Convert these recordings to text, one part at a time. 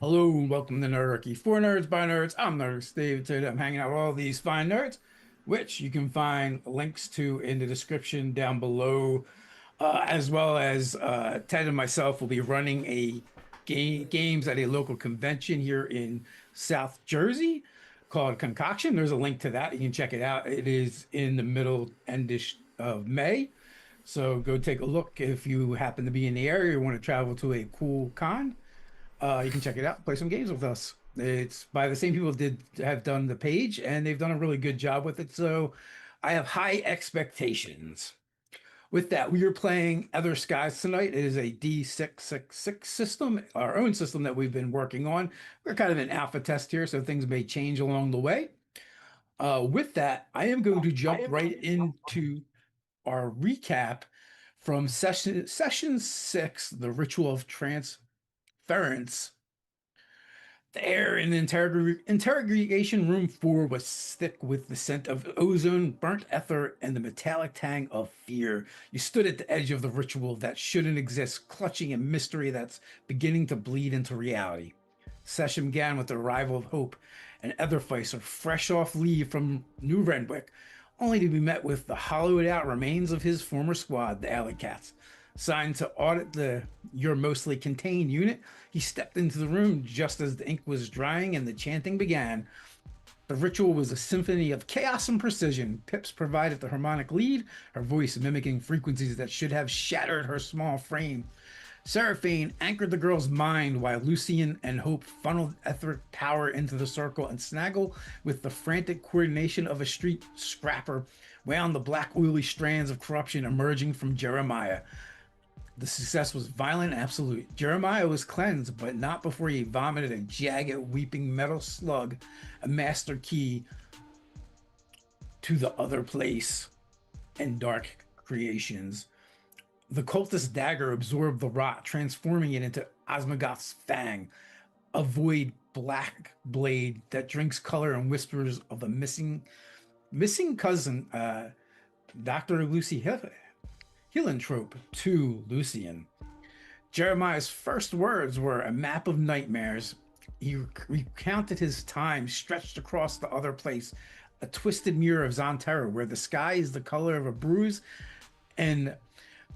Hello and welcome to Nerdarchy for Nerds by Nerds. I'm Nerd Steve. Today I'm hanging out with all these fine nerds, which you can find links to in the description down below, as well as Ted and myself will be running a games at a local convention here in South Jersey called Concoction. There's a link to that. You can check it out. It is in the middle endish of May. So go take a look if you happen to be in the area or want to travel to a cool con. You can check it out, play some games with us. It's by the same people that have done the page, and they've done a really good job with it. So I have high expectations. With that, we are playing Other Skies tonight. It is a D666 system, our own system that we've been working on. We're kind of in alpha test here, so things may change along the way. With that, I am going to jump right into our recap from session 6, the Ritual of Transference. The air in the interrogation room 4 was thick with the scent of ozone, burnt ether, and the metallic tang of fear. You stood at the edge of the ritual that shouldn't exist, clutching a mystery that's beginning to bleed into reality. Session began with the arrival of Hope and Etherfeister, fresh off leave from New Renwick, only to be met with the hollowed out remains of his former squad, the Alley Cats. Signed to audit the Your Mostly Contained unit, he stepped into the room just as the ink was drying and the chanting began. The ritual was a symphony of chaos and precision. Pips provided the harmonic lead, her voice mimicking frequencies that should have shattered her small frame. Seraphine anchored the girl's mind while Lucian and Hope funneled etheric power into the circle, and Snaggle, with the frantic coordination of a street scrapper, wound the black oily strands of corruption emerging from Jeremiah. The success was violent and absolute. Jeremiah was cleansed, but not before he vomited a jagged, weeping metal slug, a master key to the other place and dark creations. The cultist dagger absorbed the rot, transforming it into Osmogoth's fang, a void black blade that drinks color and whispers of a missing cousin, Dr. Lucy Hillentrope to Lucian. Jeremiah's first words were a map of nightmares. He recounted his time stretched across the other place, a twisted mirror of Zonterra, where the sky is the color of a bruise and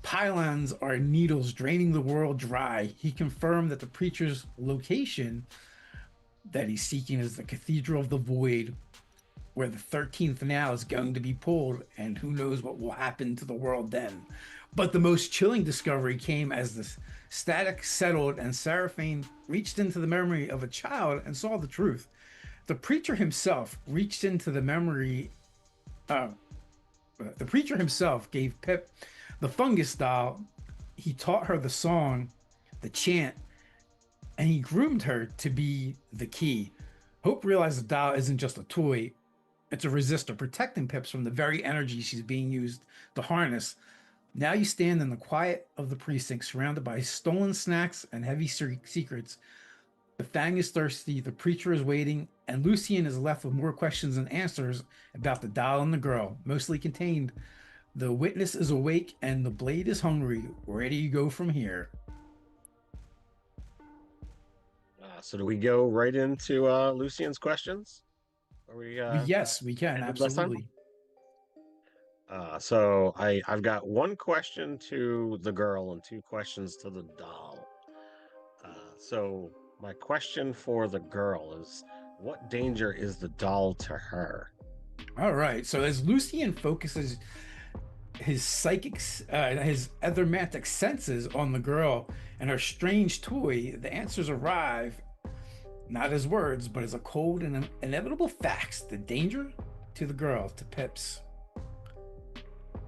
pylons are needles draining the world dry. He confirmed that the preacher's location that he's seeking is the Cathedral of the Void, where the 13th now is going to be pulled, and who knows what will happen to the world then. But the most chilling discovery came as the static settled and Seraphine reached into the memory of a child and saw the truth. The preacher himself reached into the memory. The preacher himself gave Pip the fungus doll. He taught her the song, the chant, and he groomed her to be the key. Hope realized the doll isn't just a toy, it's a resistor protecting Pips from the very energy she's being used to harness. Now you stand in the quiet of the precinct, surrounded by stolen snacks and heavy secrets. The Fang is thirsty, the preacher is waiting, and Lucian is left with more questions than answers about the doll and the girl, mostly contained. The witness is awake and the blade is hungry. Where do you go from here? So do we go right into Lucian's questions? Are we Yes, we can, ended last time? absolutely. I've got one question to the girl and two questions to the doll. So my question for the girl is, what danger is the doll to her? All right. So as Lucian focuses his his ethermantic senses on the girl and her strange toy, the answers arrive not as words, but as a cold and inevitable facts. The danger to the girl, to Pips.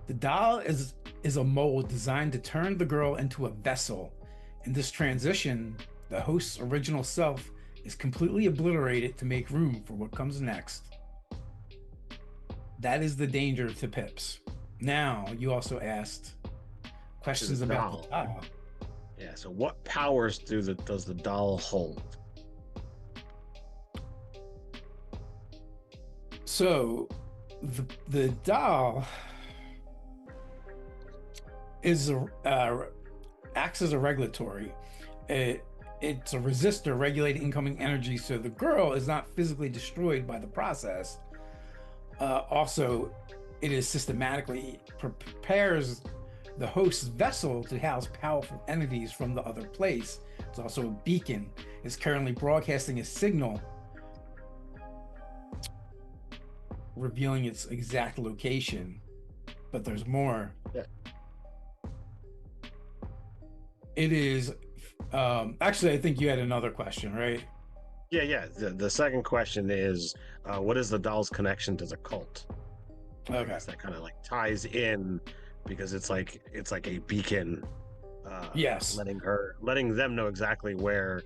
The doll is a mold designed to turn the girl into a vessel. In this transition, the host's original self is completely obliterated to make room for what comes next. That is the danger to Pips. Now, you also asked To the questions about the doll. doll. Yeah, so what powers does the doll hold? So, the doll is acts as a regulatory. It it's a resistor regulating incoming energy, so the girl is not physically destroyed by the process. Also, it is systematically prepares the host's vessel to house powerful entities from the other place. It's also a beacon. It's currently broadcasting a signal revealing its exact location, but there's more. Yeah. It is actually, I think you had another question, right? Yeah. The second question is, what is the doll's connection to the cult? I Okay. guess that kind of like ties in because it's like a beacon, Yes. letting them know exactly where.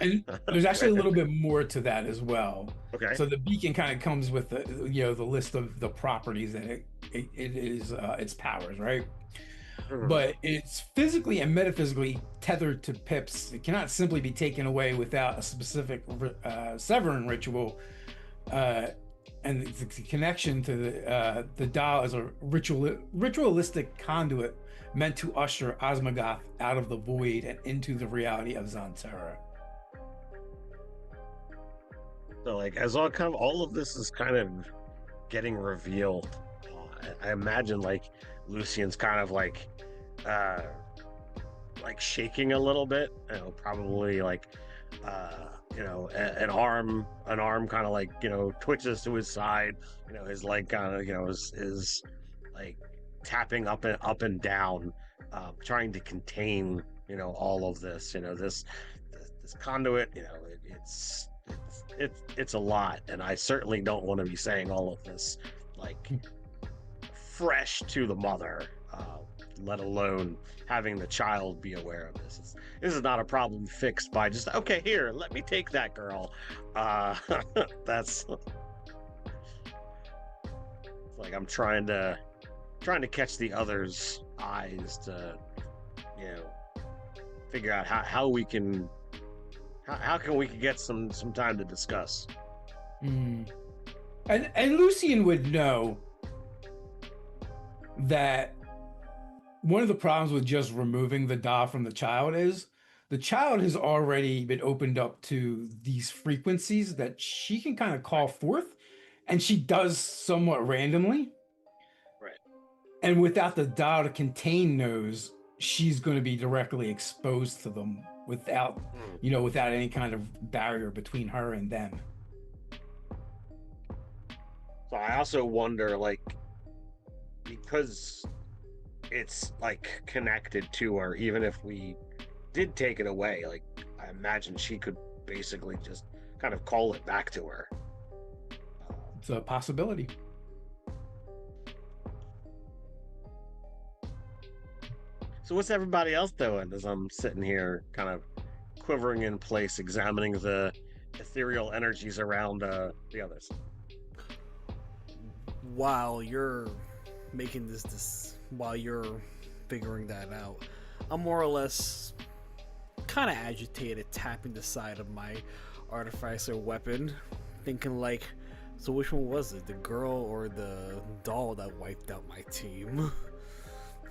And there's actually a Where. little bit more to that as well. Okay. So the beacon kind of comes with the list of the properties that it is its powers, right? Mhm. But it's physically and metaphysically tethered to pips. It cannot simply be taken away without a specific severing ritual. Uh, and the connection to the doll is a ritualistic conduit meant to usher Osmogoth out of the void and into the reality of Xanterra. So like as all of this is kind of getting revealed, I imagine like Lucian's kind of uh like shaking a little bit, probably like an arm kind of like twitches to his side, his leg kind of is like tapping up and down, trying to contain all of this, this conduit, it's a lot, and I certainly don't want to be saying all of this like fresh to the mother, let alone having the child be aware of this. This is not a problem fixed by just, okay, here, let me take that girl. That's like I'm trying to catch the other's eyes to, figure out how we can how can we get some time to discuss. Mm. And Lucian would know that one of the problems with just removing the doll from the child is the child has already been opened up to these frequencies that she can kind of call forth, and she does somewhat randomly. Right. And without the doll to contain those, she's going to be directly exposed to them without, Hmm. without any kind of barrier between her and them. So I also wonder, like, because it's like connected to her, even if we did take it away, like I imagine she could basically just kind of call it back to her. It's a possibility. So what's everybody else doing as I'm sitting here kind of quivering in place, examining the ethereal energies around the others? While you're making while you're figuring that out, I'm more or less kind of agitated, tapping the side of my artificer weapon, thinking like, so which one was it, the girl or the doll that wiped out my team?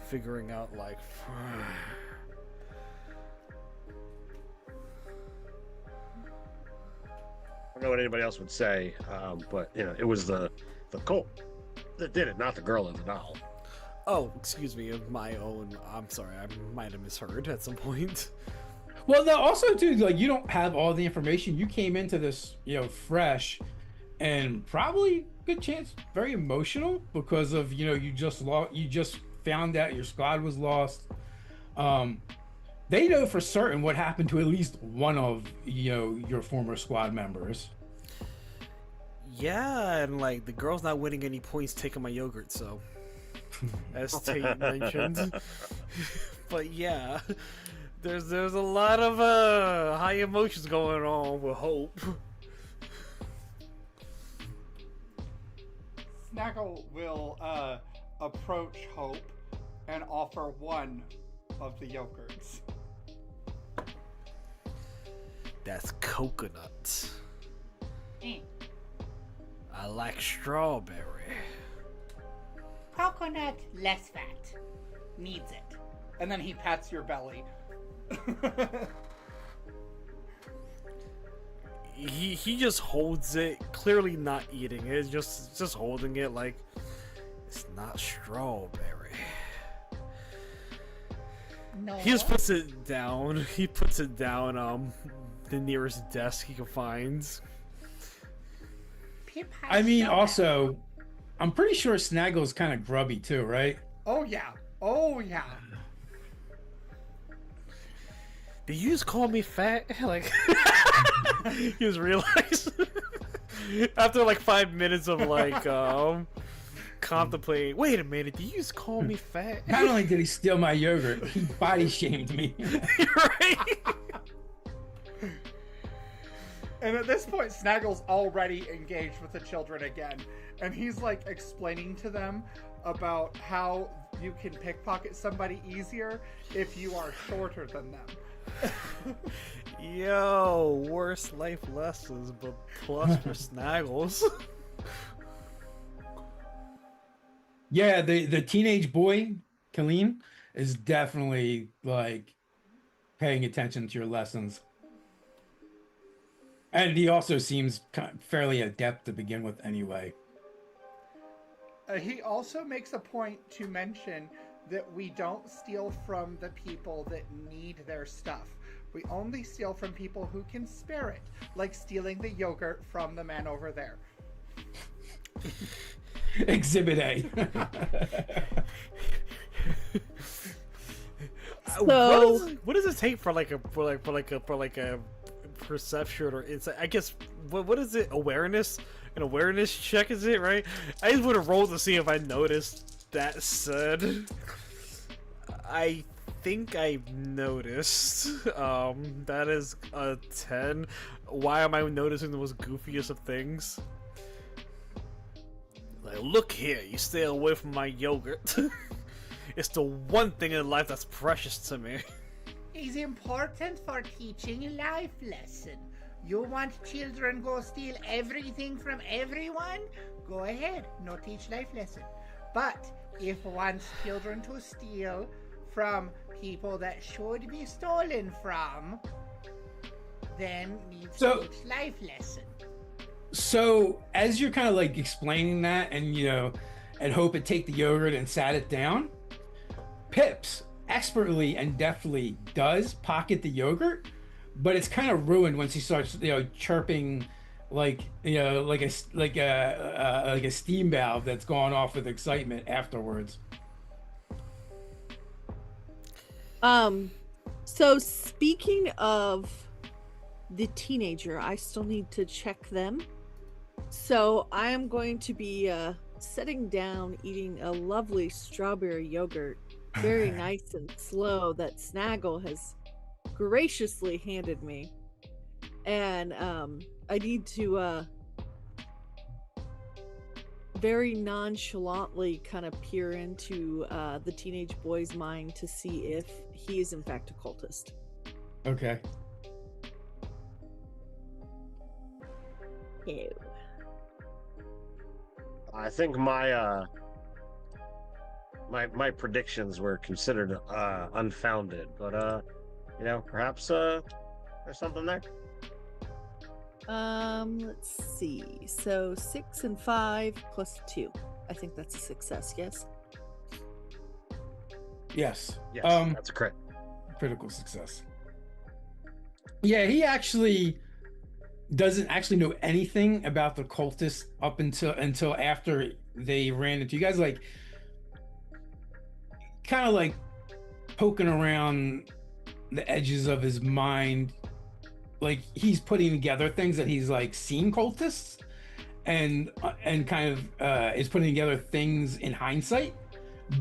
Figuring out like I don't know what anybody else would say, but it was the cult that did it, not the girl in the doll. oh, excuse me, of my own, I'm sorry, I might have misheard at some point. Well, no, also too, like you don't have all the information. You came into this, fresh, and probably good chance very emotional because of you just found out your squad was lost. They know for certain what happened to at least one of your former squad members. Yeah, and like the girl's not winning any points taking my yogurt, so as Tate mentioned. But yeah, there's a lot of high emotions going on with Hope. Snaggle will approach Hope and offer one of the yogurts. That's coconut. Mm. I like strawberry. Coconut, less fat. Needs it. And then he pats your belly. he just holds it, clearly not eating it, just holding it like it's not strawberry. No. He just puts it down. He puts it down the nearest desk he can find. Pip has I mean, soda. also, I'm pretty sure Snaggle's kind of grubby too, right? Oh yeah. Oh yeah. Did you just call me fat? Like, he just realized after like 5 minutes of like contemplating. Wait a minute, did you just call me fat? Not only did he steal my yogurt, he body shamed me. Right? And at this point, Snaggle's already engaged with the children again. And he's like explaining to them about how you can pickpocket somebody easier if you are shorter than them. Yo, worst life lessons, but plus for Snaggles. Yeah, the teenage boy, Colleen, is definitely like paying attention to your lessons. And he also seems fairly adept to begin with anyway. He also makes a point to mention that we don't steal from the people that need their stuff. We only steal from people who can spare it, like stealing the yogurt from the man over there. Exhibit A. What does it take for like a perception or insight? I guess what is it? Awareness? An awareness check, is it, right? I just would have rolled to see if I noticed. That said, I think I noticed. That is a 10. Why am I noticing the most goofiest of things? Like, look here, you stay away from my yogurt. It's the one thing in life that's precious to me. Is important for teaching life lesson. You want children go steal everything from everyone? Go ahead, no teach life lesson. But if wants children to steal from people that should be stolen from, then needs to teach life lesson. So as you're kind of like explaining that, and and Hope had take the yogurt and sat it down, Pips expertly and deftly does pocket the yogurt, but it's kind of ruined once he starts chirping like a steam valve that's gone off with excitement afterwards. So speaking of the teenager, I still need to check them. So I am going to be sitting down eating a lovely strawberry yogurt, very nice and slow, that Snaggle has graciously handed me. And I need to very nonchalantly kind of peer into the teenage boy's mind to see if he is in fact a cultist. Okay. Ew. I think my my predictions were considered unfounded, but perhaps there's something there. Let's see. So 6 and 5 plus 2. I think that's a success. Yes. Yes. Yes, that's a crit. Critical success. Yeah, he actually doesn't actually know anything about the cultists up until after they ran into you guys, like kind of like poking around the edges of his mind, like he's putting together things that he's like seen cultists and kind of is putting together things in hindsight,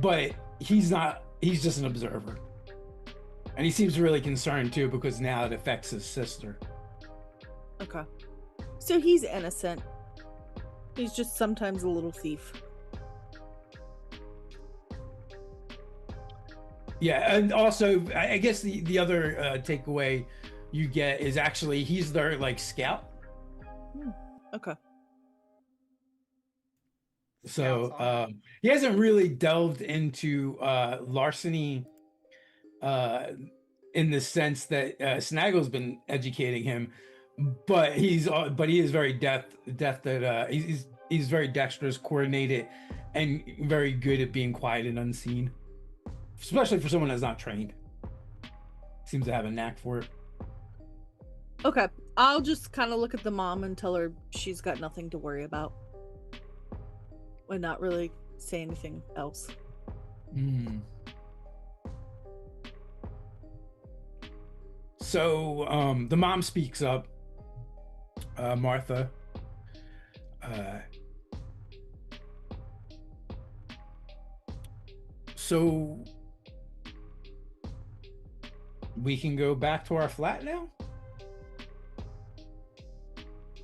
but he's just an observer, and he seems really concerned too because now it affects his sister. Okay. So he's innocent. He's just sometimes a little thief. Yeah, and also I guess the other takeaway you get is actually he's their like scout. Okay. So he hasn't really delved into larceny in the sense that Snaggle's been educating him, but he is very deft at he's very dexterous, coordinated, and very good at being quiet and unseen, especially for someone that's not trained. Seems to have a knack for it. Okay, I'll just kind of look at the mom and tell her she's got nothing to worry about, and not really say anything else. So the mom speaks up, Martha. So we can go back to our flat now?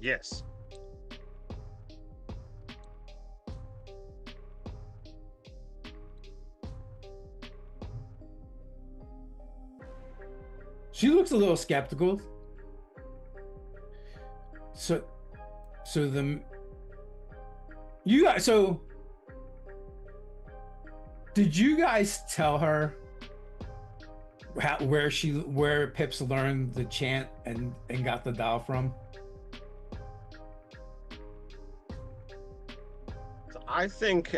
Yes. She looks a little skeptical. So did you guys tell her where Pips learned the chant and got the doll from? I think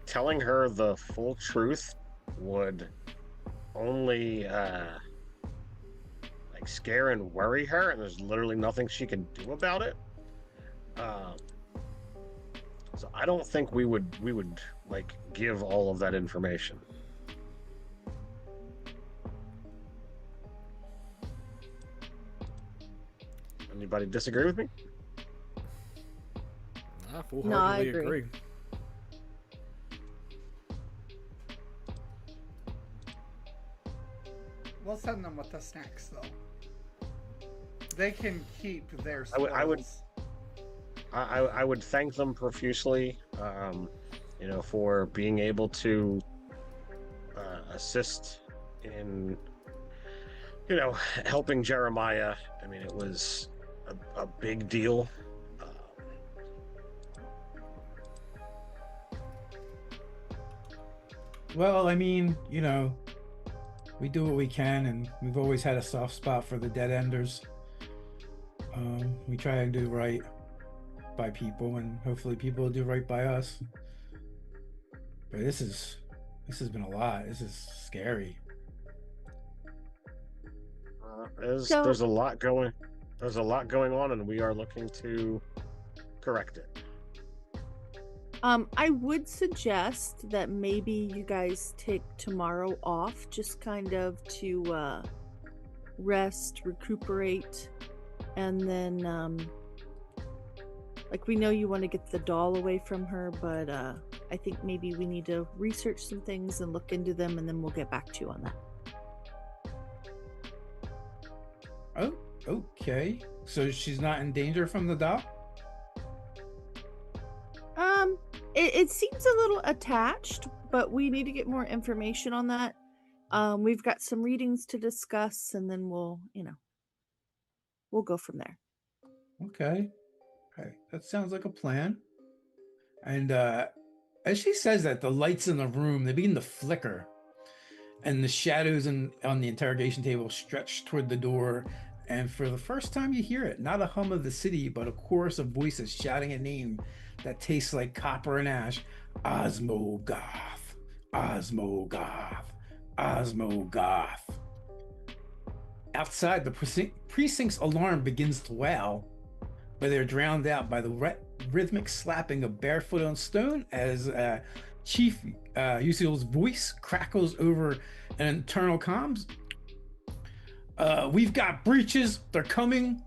telling her the full truth would only like scare and worry her, and there's literally nothing she can do about it. So I don't think we would like give all of that information. Anybody disagree with me? I full-heartedly agree. We'll send them with the snacks, though. They can keep their spoils. I would thank them profusely, for being able to assist in, helping Jeremiah. I mean, it was a big deal. Well, I mean, we do what we can, and we've always had a soft spot for the dead enders. We try and do right by people, and hopefully people will do right by us. But this has been a lot. This is scary. There's a lot going on, and we are looking to correct it. I would suggest that maybe you guys take tomorrow off, just kind of to rest, recuperate, and then like, we know you want to get the doll away from her, but I think maybe we need to research some things and look into them, and then we'll get back to you on that. Oh, okay. So she's not in danger from the doll? It seems a little attached, but we need to get more information on that. We've got some readings to discuss, and then we'll go from there. Okay, that sounds like a plan. And as she says that, the lights in the room, they begin to flicker, and the shadows on the interrogation table stretch toward the door. And for the first time you hear it, not a hum of the city, but a chorus of voices shouting a name that tastes like copper and ash. Osmogoth, Osmogoth, Osmogoth. Outside, the precinct's alarm begins to wail, but they're drowned out by the rhythmic slapping of barefoot on stone as Chief Usil's voice crackles over an internal comms. We've got breaches. They're coming.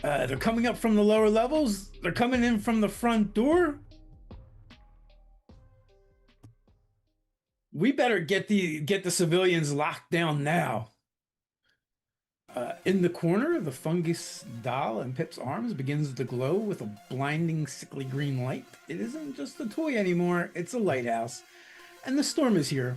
They're coming up from the lower levels. They're coming in from the front door. We better get the civilians locked down now. In the corner, the fungus doll in Pip's arms begins to glow with a blinding, sickly green light. It isn't just a toy anymore. It's a lighthouse. And the storm is here.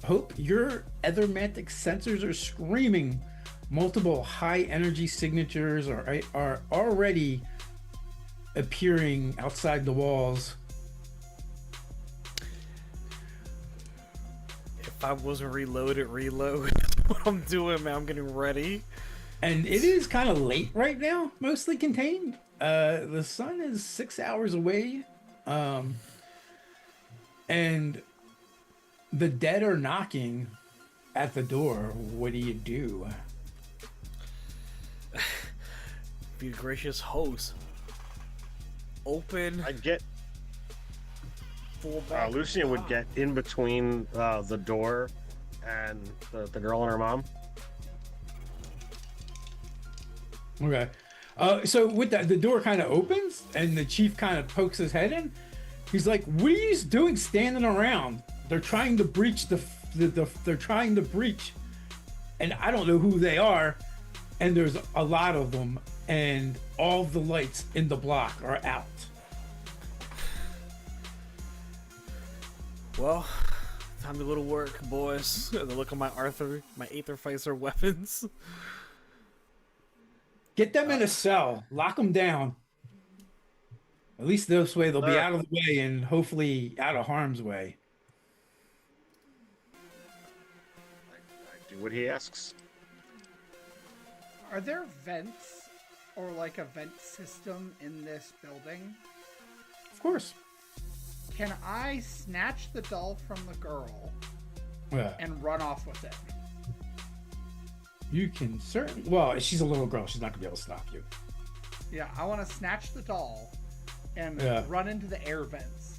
Hope, your ethermantic sensors are screaming. Multiple high energy signatures are already appearing outside the walls. If I wasn't reload. What I'm doing, man, I'm getting ready. And it is kind of late right now, mostly contained. The sun is 6 hours away. And the dead are knocking at the door. What do you do? Be a gracious host. Open. I'd get Full back. Lucian would get in between the door and the girl and her mom. Okay. So with that, the door kind of opens and the chief kind of pokes his head in. He's like, "What are you doing standing around? They're trying to breach they're trying to breach, and I don't know who they are, and there's a lot of them, and all the lights in the block are out." Well, time to go to work, boys. And look at my Aether Phaser weapons. Get them in a cell, lock them down. At least this way they'll be out of the way and hopefully out of harm's way. I do what he asks. Are there vents or like a vent system in this building? Of course. Can I snatch the doll from the girl Yeah. and run off with it? You can certainly. Well, she's a little girl. She's not gonna be able to stop you. Yeah, I want to snatch the doll and run into the air vents.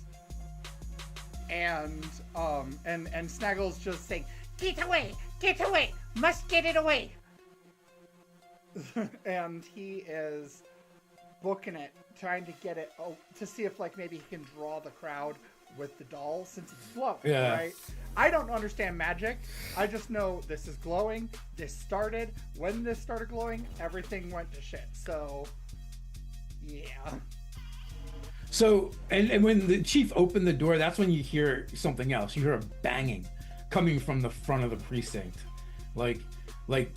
And Snaggle's just saying, Get away! Get away! Must get it away! and he is booking it, trying to get it to see if like maybe he can draw the crowd with the doll since it's glowing. Yeah. Right? I don't understand magic. I just know this is glowing. This started when this started glowing. Everything went to shit. So, yeah. So, and when the chief opened the door, that's when you hear something else. You hear a banging coming from the front of the precinct, like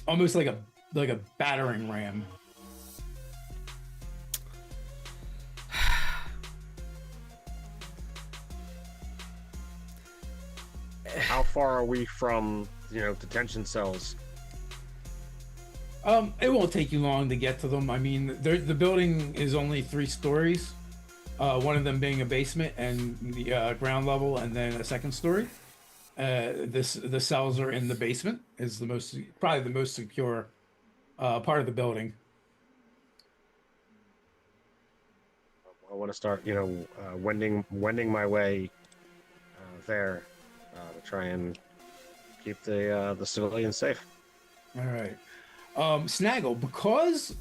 almost like a battering ram. How far are we from, detention cells? It won't take you long to get to them. I mean, the building is only 3 stories. One of them being a basement and the ground level, and then a second story. The cells are in the basement. Is probably the most secure part of the building. I want to start, wending my way there to try and keep the civilians safe. All right, Snaggle, because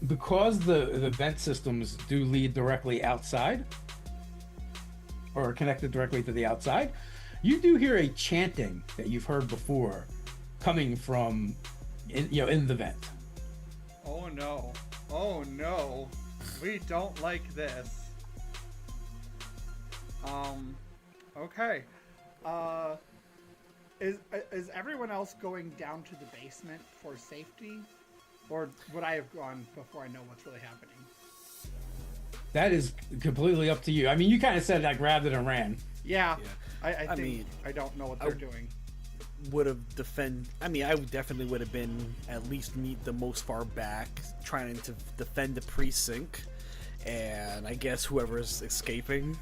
the vent systems do lead directly outside, or are connected directly to the outside, you do hear a chanting that you've heard before, coming from in the vent. Oh no. Oh no. We don't like this. Okay. Is everyone else going down to the basement for safety? Or would I have gone before I know what's really happening? That is completely up to you. I mean, you kind of said I grabbed it and ran. Yeah. I think mean, I don't know what they're doing. I definitely would have been at least the most far back, trying to defend the precinct, and I guess whoever's escaping.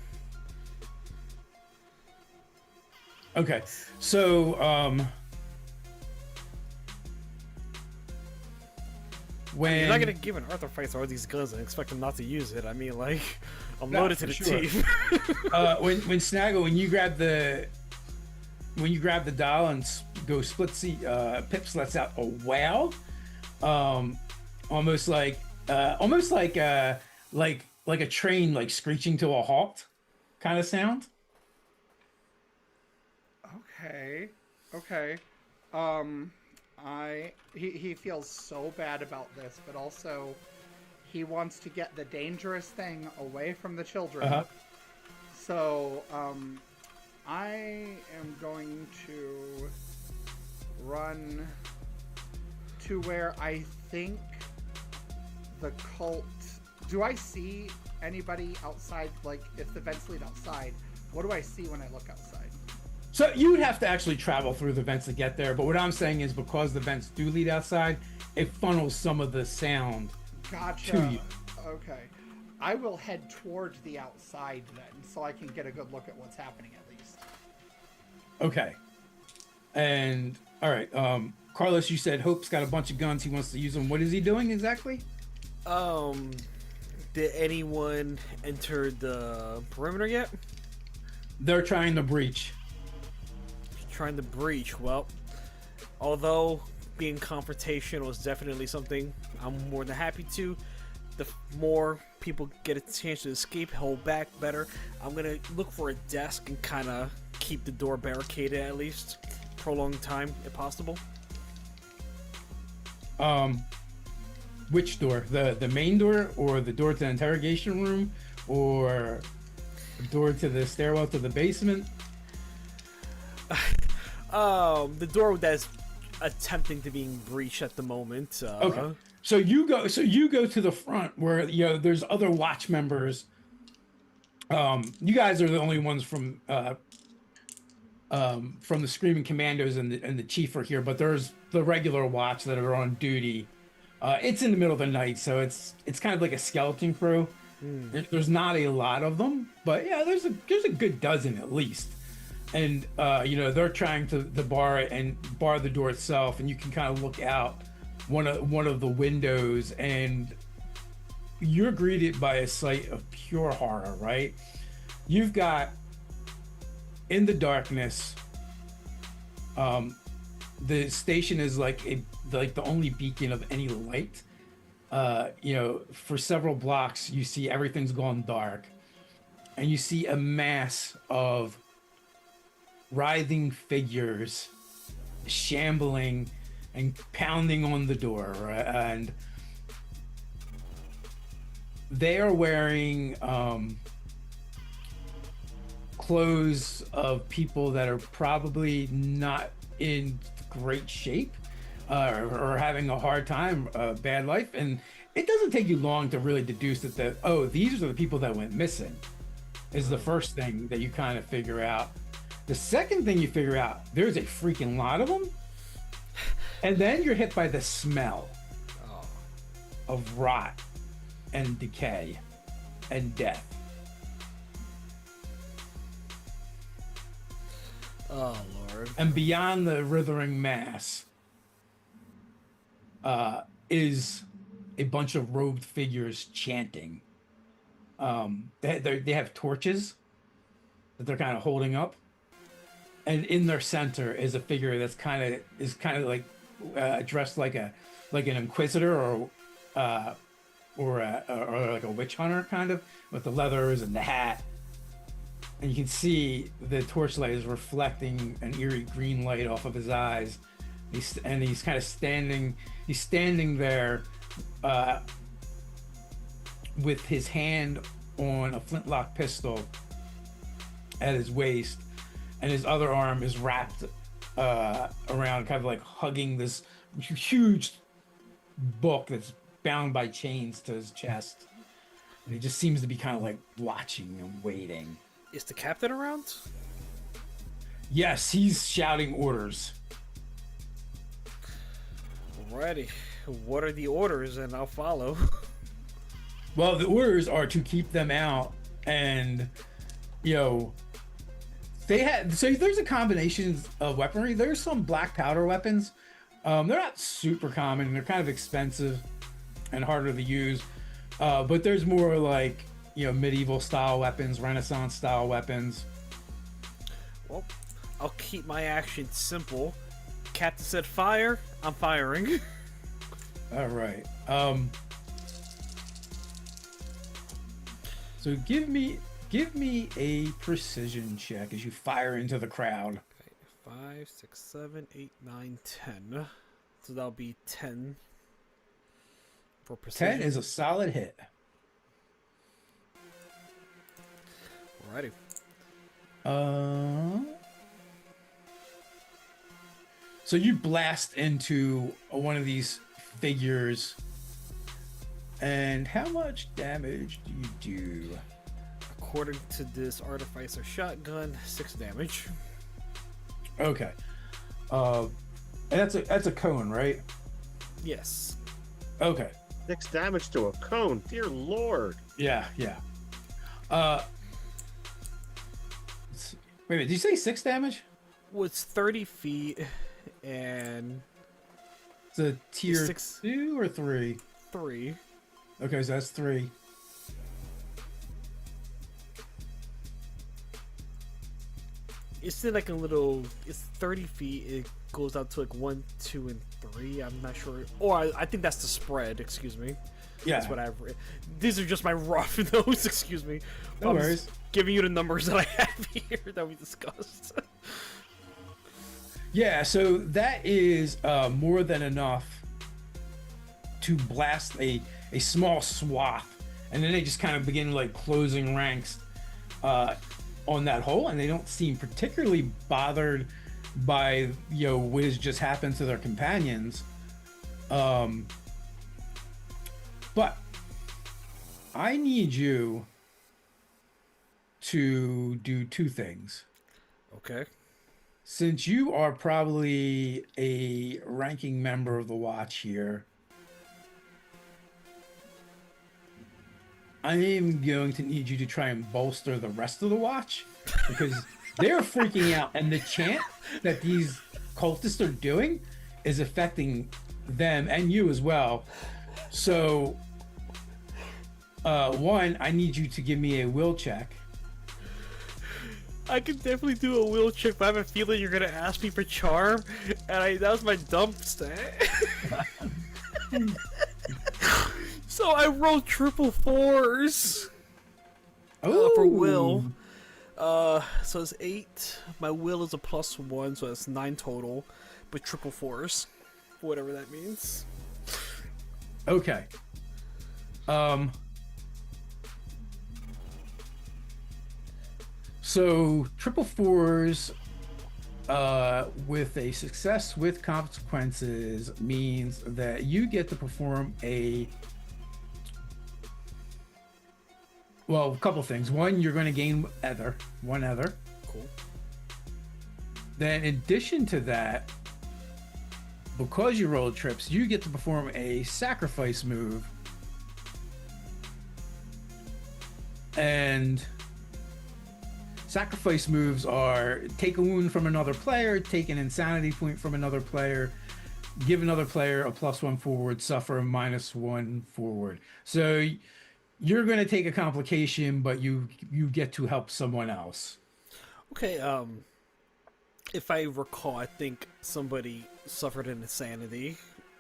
Okay, so when You're not gonna give an Arthur Phaser all these guns and expect him not to use it. I mean, like, I'm loaded to the teeth. when Snaggle, when you grab the dial and go split seat, Pips lets out a wail, almost like a train like screeching to a halt kind of sound. Okay. He feels so bad about this, but also he wants to get the dangerous thing away from the children. Uh-huh. So, I am going to run to where I think the cult... Do I see anybody outside? Like, if the vents lead outside, what do I see when I look outside? So you would have to actually travel through the vents to get there. But what I'm saying is because the vents do lead outside, it funnels some of the sound Gotcha. to you. Okay. I will head towards the outside then, so I can get a good look at what's happening at least. Okay. And all right, Carlos, you said Hope's got a bunch of guns. He wants to use them. What is he doing exactly? Did anyone enter the perimeter yet? They're trying to breach. Trying to breach. Well, although being confrontational is definitely something I'm more than happy to, the more people get a chance to escape, hold back better. I'm gonna look for a desk and kind of keep the door barricaded at least, prolonged time if possible. Which door? The main door, or the door to the interrogation room, or the door to the stairwell to the basement? The door that's attempting to being breached at the moment. Okay. So you go to the front where there's other watch members. You guys are the only ones from the Screaming Commandos and the chief are here, but there's the regular watch that are on duty. It's in the middle of the night, so it's kind of like a skeleton crew. There's not a lot of them, but yeah, there's a good dozen at least. And they're trying to bar the door itself, and you can kind of look out one of the windows, and you're greeted by a sight of pure horror. Right? You've got in the darkness. The station is like the only beacon of any light. For several blocks, you see everything's gone dark, and you see a mass of writhing figures shambling and pounding on the door, right? And they are wearing clothes of people that are probably not in great shape, or having a hard time, bad life. And it doesn't take you long to really deduce that these are the people that went missing is the first thing that you kind of figure out. The second thing you figure out, there's a freaking lot of them. And then you're hit by the smell of rot and decay and death. Oh, Lord. And beyond the withering mass is a bunch of robed figures chanting. They have torches that they're kind of holding up. And in their center is a figure that's kind of like dressed like an inquisitor or like a witch hunter, kind of, with the leathers and the hat. And you can see the torchlight is reflecting an eerie green light off of his eyes. He's kind of standing. He's standing there with his hand on a flintlock pistol at his waist, and his other arm is wrapped around, kind of like hugging this huge book that's bound by chains to his chest. And he just seems to be kind of like watching and waiting. Is the captain around? Yes, he's shouting orders. Alrighty. What are the orders? And I'll follow. Well, the orders are to keep them out, and there's a combination of weaponry. There's some black powder weapons. They're not super common. They're kind of expensive and harder to use. But there's more like medieval style weapons, Renaissance style weapons. Well, I'll keep my action simple. Captain said fire, I'm firing. All right. So give me a precision check as you fire into the crowd. Okay, 5, 6, 7, 8, 9, 10. So that'll be 10 for precision. 10 is a solid hit. Alrighty. So you blast into one of these figures, and how much damage do you do? According to this artificer shotgun, 6 damage. Okay. And that's a cone, right? Yes. Okay. 6 damage to a cone. Dear Lord. Yeah. Let's see. Wait a minute, did you say 6 damage? Well, it's 30 feet and It's a tier 6 2 or 3? 3. Okay, so that's 3. It's in like a little. It's 30 feet. It goes out to like 1, 2, and 3. I'm not sure. Or I think that's the spread. Excuse me. Yeah. That's what I've read. These are just my rough notes. Excuse me. No I'm worries. just giving you the numbers that I have here that we discussed. Yeah, so that is more than enough to blast a small swath, and then they just kind of begin like closing ranks on that hole, and they don't seem particularly bothered by what has just happened to their companions. But I need you to do 2 things. Okay. Since you are probably a ranking member of the Watch here, I am going to need you to try and bolster the rest of the Watch, because they're freaking out, and the chant that these cultists are doing is affecting them and you as well. So, one, I need you to give me a will check. I can definitely do a will check, but I have a feeling you're gonna ask me for charm, and that was my dump stat. So I rolled triple 4s for will. So it's 8. My will is a +1, so that's 9 total, with triple 4s, whatever that means. Okay. So triple 4s with a success with consequences means that you get to perform a couple things. One, you're going to gain Aether, 1 Aether. Cool. Then in addition to that, because you rolled trips, you get to perform a sacrifice move. And sacrifice moves are take a wound from another player, take an insanity point from another player, give another player a +1 forward, suffer a -1 forward. So you're going to take a complication, but you get to help someone else. Okay, if I recall, I think somebody suffered an insanity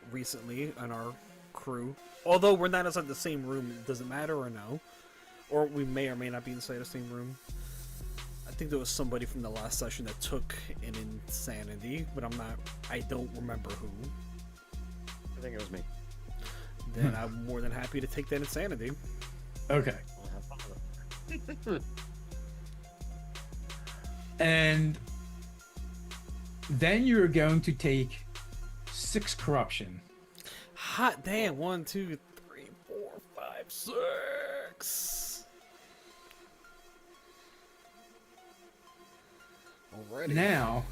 recently on our crew. Although we're not inside the same room, does it matter or no? Or we may or may not be inside the same room. I think there was somebody from the last session that took an insanity, but I don't remember who. I think it was me. Then I'm more than happy to take that insanity. Okay. I'll have fun with it. And then you're going to take 6 corruption. Hot damn! 1, 2, 3, 4, 5, 6. Already. Now,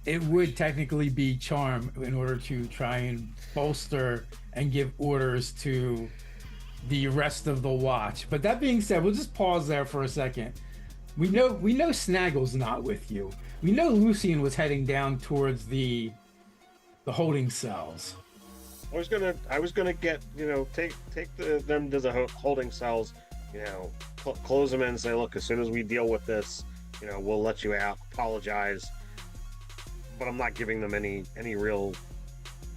it would technically be charm in order to try and bolster and give orders to the rest of the watch. But that being said, we'll just pause there for a second. We know Snaggle's not with you. We know Lucian was heading down towards the holding cells. I was gonna get take them to the holding cells, close them in and say, look, as soon as we deal with this, we'll let you out. Apologize, but I'm not giving them any real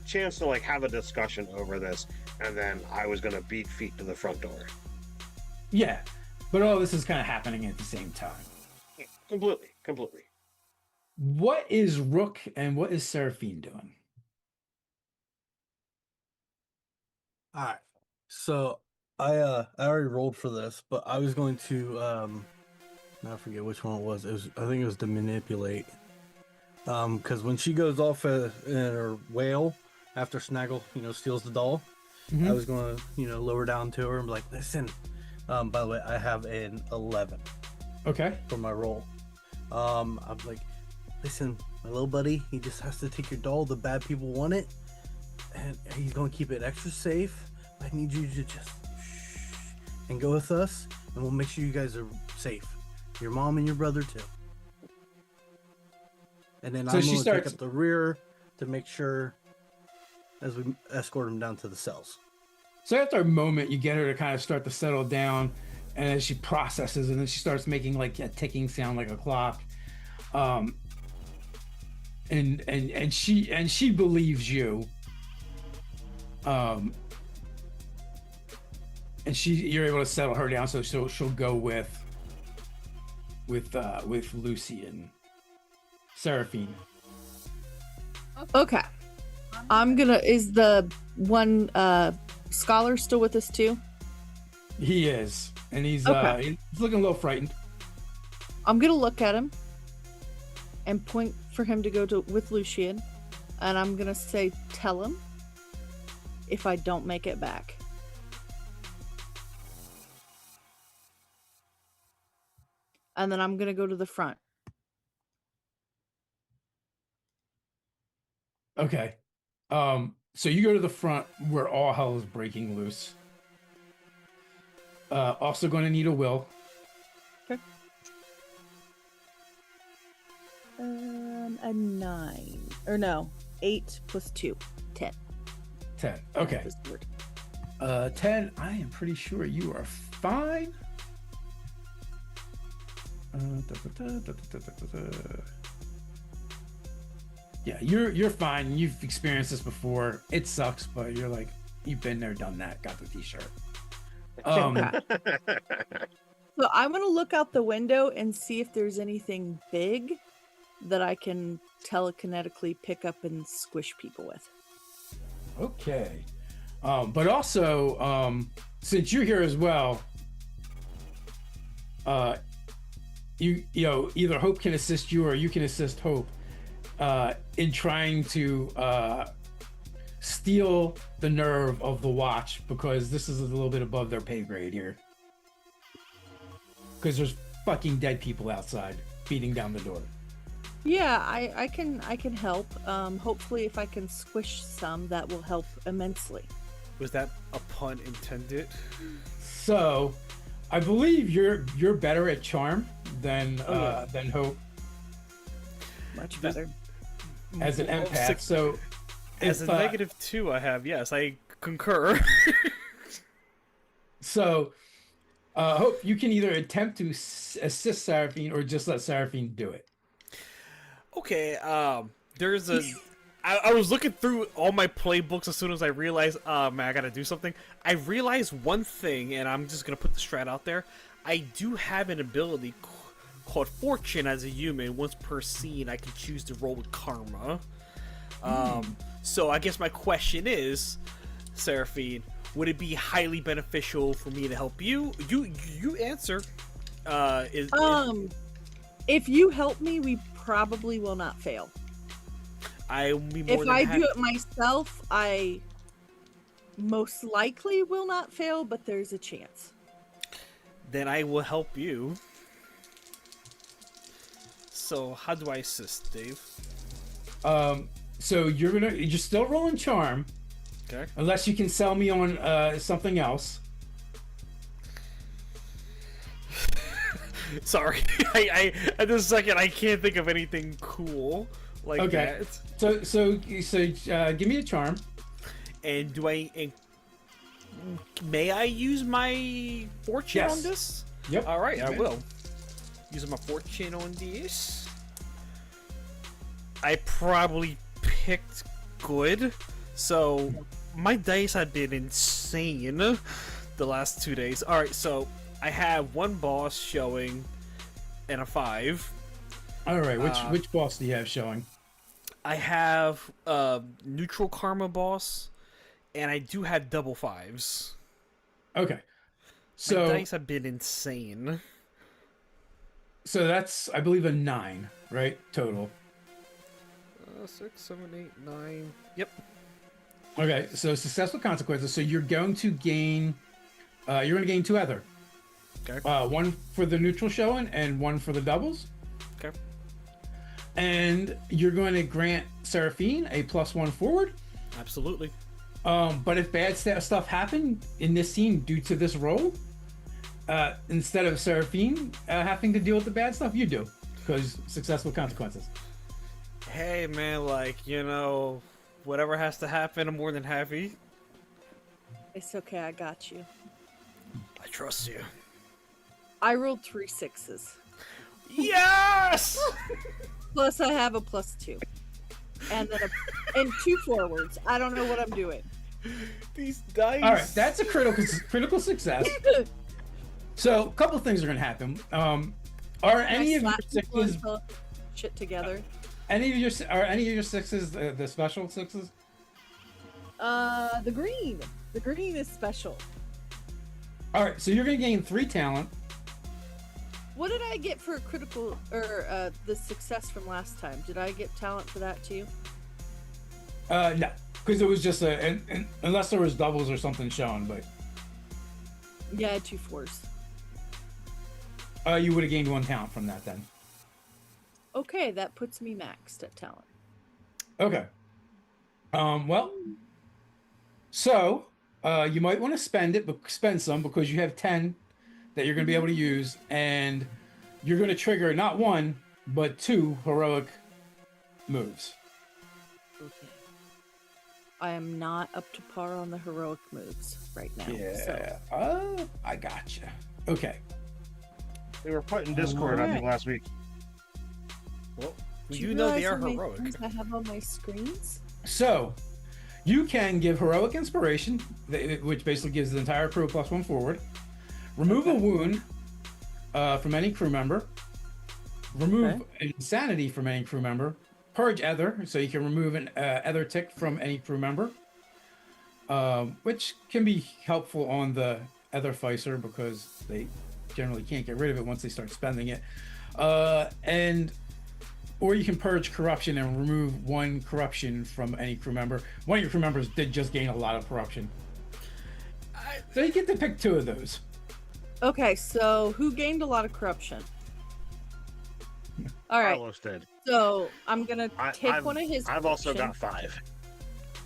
chance to have a discussion over this. And then I was gonna beat feet to the front door. Yeah, but all this is kind of happening at the same time. Yeah, completely. What is Rook and what is Seraphine doing? All right. So I already rolled for this, but I was going to I forget which one it was. I think it was to manipulate. Because when she goes off in her wail after Snaggle, steals the doll, I was going to, lower down to her and be like, listen. By the way, I have an 11. Okay. For my roll. I'm like, listen, my little buddy, he just has to take your doll. The bad people want it, and he's gonna keep it extra safe. I need you to just shh and go with us, and we'll make sure you guys are safe. Your mom and your brother too. And then So I'm she gonna starts- take up the rear to make sure as we escort him down to the cells. So after a moment, you get her to kind of start to settle down, and as she processes, and then she starts making like a ticking sound like a clock. And she believes you. And you're able to settle her down, so she'll go with Lucy and Seraphine. Okay. Is the one scholar still with us too? He is, and he's Okay. he's looking a little frightened. I'm gonna look at him and point for him to go with Lucian, and I'm gonna say, tell him if I don't make it back. And then I'm gonna go to the front. Okay. So you go to the front where all hell is breaking loose. Also going to need a will. A 9 or no, 8 plus 2, 10. 10. Okay. That was the word. 10. I am pretty sure you are fine. Yeah, you're fine. You've experienced this before. It sucks, but you're like, you've been there, done that. Got the t-shirt. Okay. So I'm gonna look out the window and see if there's anything big that I can telekinetically pick up and squish people with. Okay. But also, since you're here as well, you know, either Hope can assist you or you can assist Hope in trying to steal the nerve of the watch, because this is a little bit above their pay grade here. Because there's fucking dead people outside beating down the door. Yeah, I can help. Hopefully, if I can squish some, that will help immensely. Was that a pun intended? So, I believe you're better at charm than Hope Much better. as an Well, empath. six- So, As if, a -2, I have, yes, I concur. So, Hope, you can either attempt to assist Seraphine or just let Seraphine do it. Okay, there's a. I was looking through all my playbooks as soon as I realized, man, I gotta do something. I realized one thing, and I'm just gonna put the strat out there. I do have an ability called Fortune as a human. Once per scene, I can choose to roll with Karma. So I guess my question is, Seraphine, would it be highly beneficial for me to help you? You answer. If you help me, we probably will not fail. I will be more If than I happy. do it myself, I most likely will not fail, but there's a chance. Then I will help you. So how do I assist, Dave? So you're still rolling charm, Okay. unless you can sell me on something else. Sorry, I at this second I can't think of anything cool like Okay. that. So give me a charm. And may I use my fortune Yes. on this? Yep. All right, I Okay. will. Using my fortune on this. I probably picked good, so my dice have been insane the last 2 days. All right, so I have one boss showing and a 5. All right. Which boss do you have showing? I have a neutral karma boss, and I do have double 5s. Okay. My So dice have been insane. so that's, I believe, a 9, right? Total. 6, 7, 8, 9. Yep. Okay. So successful consequences. So you're going to gain 2 Aether. Okay. One for the neutral showing and one for the doubles. Okay. And you're going to grant Seraphine a +1 forward. Absolutely. But if bad stuff happened in this scene due to this roll, instead of Seraphine having to deal with the bad stuff, you do, because successful consequences. Hey, man, like, you know, whatever has to happen, I'm more than happy. It's okay, I got you. I trust you. I rolled 3 6s. Yes! Plus, I have a +2. And then and 2 forwards. I don't know what I'm doing. These dice. All right, that's a critical success. So, a couple of things are going to happen. Are any of your sixes shit together? Are any of your sixes the special sixes? The green. The green is special. All right, so you're going to gain 3 talent. What did I get for critical or the success from last time? Did I get talent for that too? No, because it was just unless there was doubles or something shown, but Yeah, I had 2 4s. you would have gained 1 talent from that then. Okay, that puts me maxed at talent. Okay. Well, so you might want to spend some because you have 10 that you're going to be able to use, and you're going to trigger not 1 but 2 heroic moves. Okay. I am not up to par on the heroic moves right now. Yeah. So. I gotcha. Okay. They were put in Discord, I think, last week. Well, Do you know they realize are how many heroic. things I have on my screens. So you can give heroic inspiration, which basically gives the entire crew a +1 forward. Remove a wound from any crew member. Remove insanity from any crew member. Purge Aether, so you can remove an Aether tick from any crew member, which can be helpful on the Aether Ficer because they generally can't get rid of it once they start spending it. Or you can purge corruption and remove 1 corruption from any crew member. One of your crew members did just gain a lot of corruption. So you get to pick 2 of those. Okay, so who gained a lot of corruption? All right, Carlos did. so I'm gonna take I've- one of his. I've also got corruption. 5.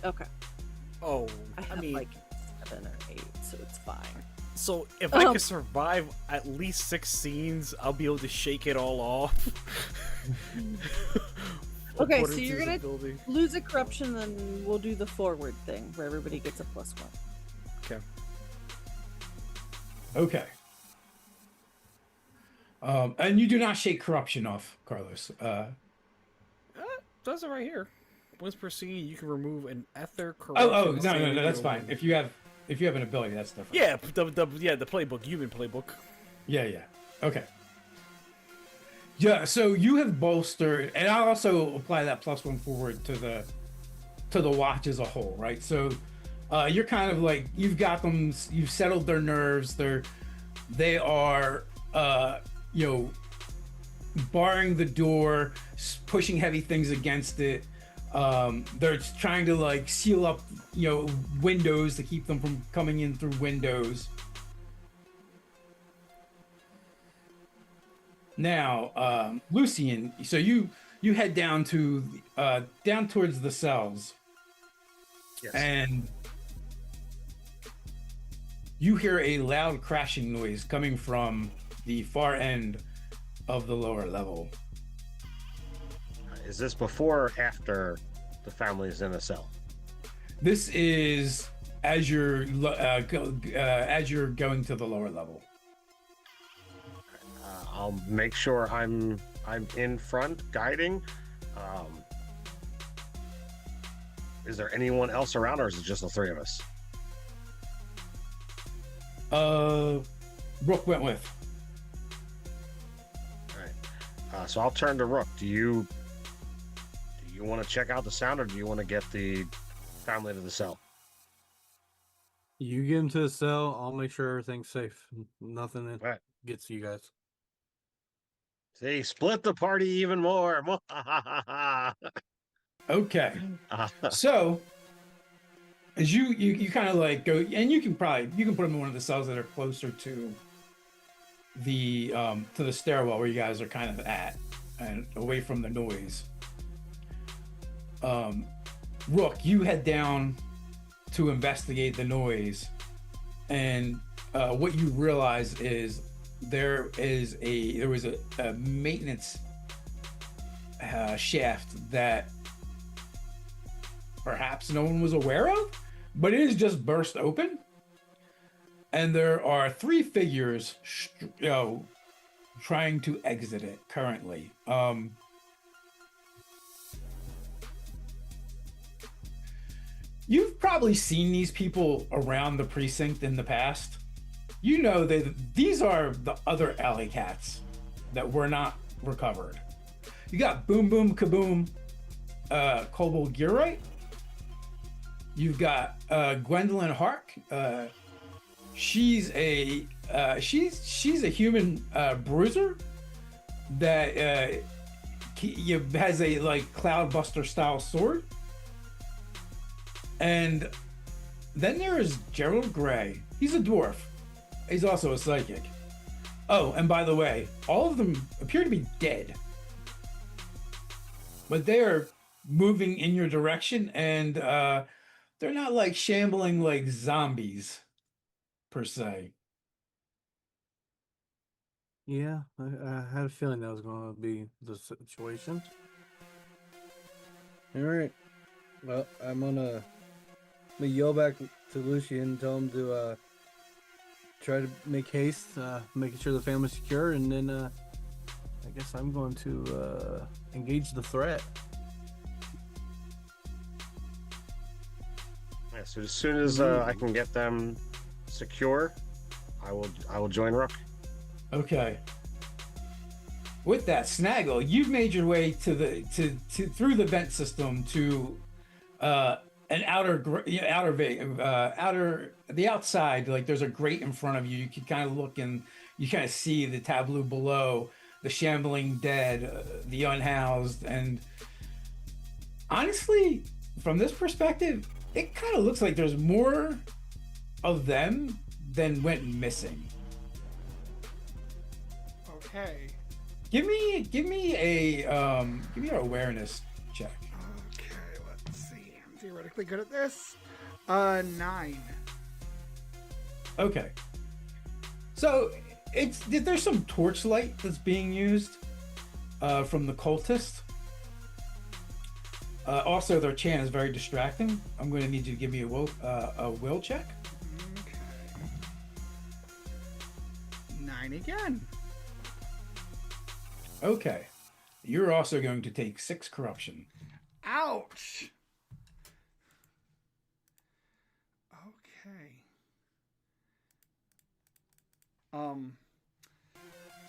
Okay, Oh, I have mean, like 7 or 8, so it's fine. so if I can survive at least 6 scenes, I'll be able to shake it all off. Okay, so According you're to gonna the building. lose a corruption, then we'll do the forward thing where everybody gets a +1. Okay. Okay. And you do not shake corruption off, Carlos. Does it right here. Once per scene, you can remove an Aether corruption. No, that's fine. If you have an ability, that's different. Yeah, the playbook, human playbook. Yeah. Okay. Yeah, so you have bolstered, and I'll also apply that +1 forward to the watch as a whole, right? So you're kind of like you've got them, you've settled their nerves. They are barring the door, pushing heavy things against it. They're trying to like seal up, windows to keep them from coming in through windows. Now, Lucian, so you head down towards the cells. Yes. And you hear a loud crashing noise coming from the far end of the lower level. Is this before or after the family is in a cell? This is as you're going to the lower level. I'll make sure I'm in front guiding. Is there anyone else around, or is it just the 3 of us? Rook went with. All right. So I'll turn to Rook. Do you want to check out the sound, or do you want to get the family to the cell? You get into the cell. I'll make sure everything's safe. Nothing that Right. gets you guys. See, split the party even more. Okay. So as you kind of like go, and you can put them in one of the cells that are closer to the stairwell where you guys are kind of at. and away from the noise. Rook, you head down to investigate the noise, and what you realize is there was a maintenance shaft that perhaps no one was aware of, but it is just burst open, and there are 3 figures, trying to exit it currently. You've probably seen these people around the precinct in the past. You know that these are the other alley cats that were not recovered. You got Boom Boom Kaboom, Kobold Gearite. You've got Gwendolyn Hark. She's a human bruiser that has a like Cloudbuster style sword. And then there is Gerald Gray. He's a dwarf. He's also a psychic. Oh, and by the way, all of them appear to be dead. But they are moving in your direction, and they're not like shambling like zombies, per se. Yeah, I had a feeling that was going to be the situation. All right. Well, I'm gonna yell back to Lucian and tell him to try to make haste, making sure the family's secure, and then I guess I'm going to engage the threat. Yeah, so as soon as I can get them secure, I will join Rook. Okay. With that, Snaggle, you've made your way to through the vent system to an the outside. Like there's a grate in front of you. You can kind of look and you kind of see the tableau below, the shambling dead, the unhoused, and honestly, from this perspective, it kind of looks like there's more of them than went missing. Okay. Give me an awareness check. Okay, let's see. I'm theoretically good at this. 9. Okay. So there's some torchlight that's being used from the cultist. Also, their chant is very distracting. I'm going to need you to give me a will check. Okay. 9 again. Okay. You're also going to take 6 corruption. Ouch. Okay.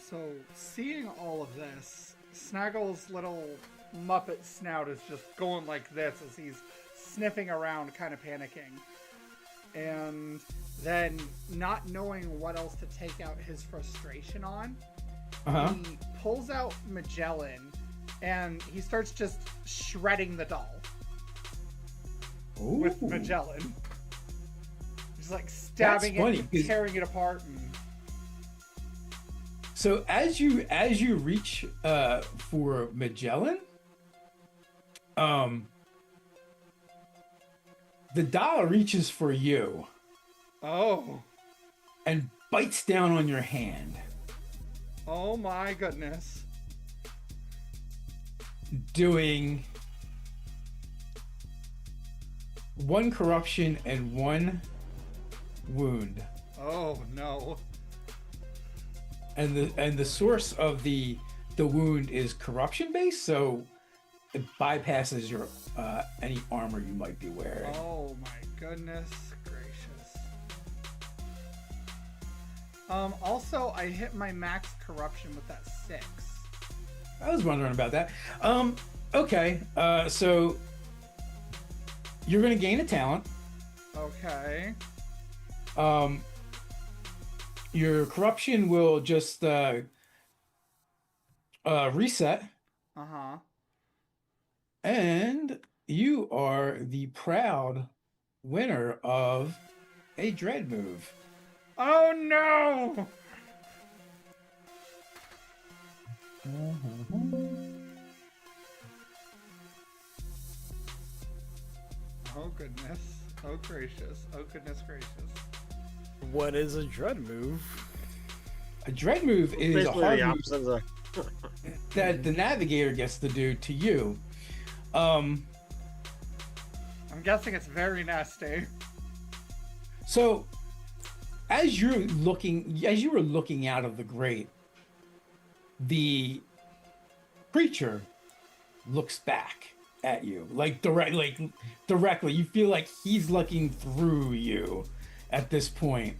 So seeing all of this, Snaggle's little Muppet snout is just going like this as he's sniffing around, kind of panicking. And then not knowing what else to take out his frustration on, he pulls out Magellan and he starts just shredding the doll. Ooh. With Magellan. Just like stabbing it and tearing it apart. And... So as you reach for Magellan, the doll reaches for you. Oh. And bites down on your hand. Oh my goodness. Doing 1 corruption and 1 wound. Oh no. And the source of the wound is corruption based, so it bypasses your any armor you might be wearing. Oh my goodness gracious. Also, I hit my max corruption with that 6. I was wondering about that. Okay. So you're going to gain a talent. Okay. Your corruption will just reset. Uh-huh. And you are the proud winner of a dread move. Oh no! Oh goodness. Oh gracious. Oh goodness gracious. What is a dread move? A dread move is a Basically hard the move opposite of the. that the navigator gets to do to you. I'm guessing it's very nasty. So, as you were looking out of the grate, the creature looks back at you, directly. You feel like he's looking through you at this point.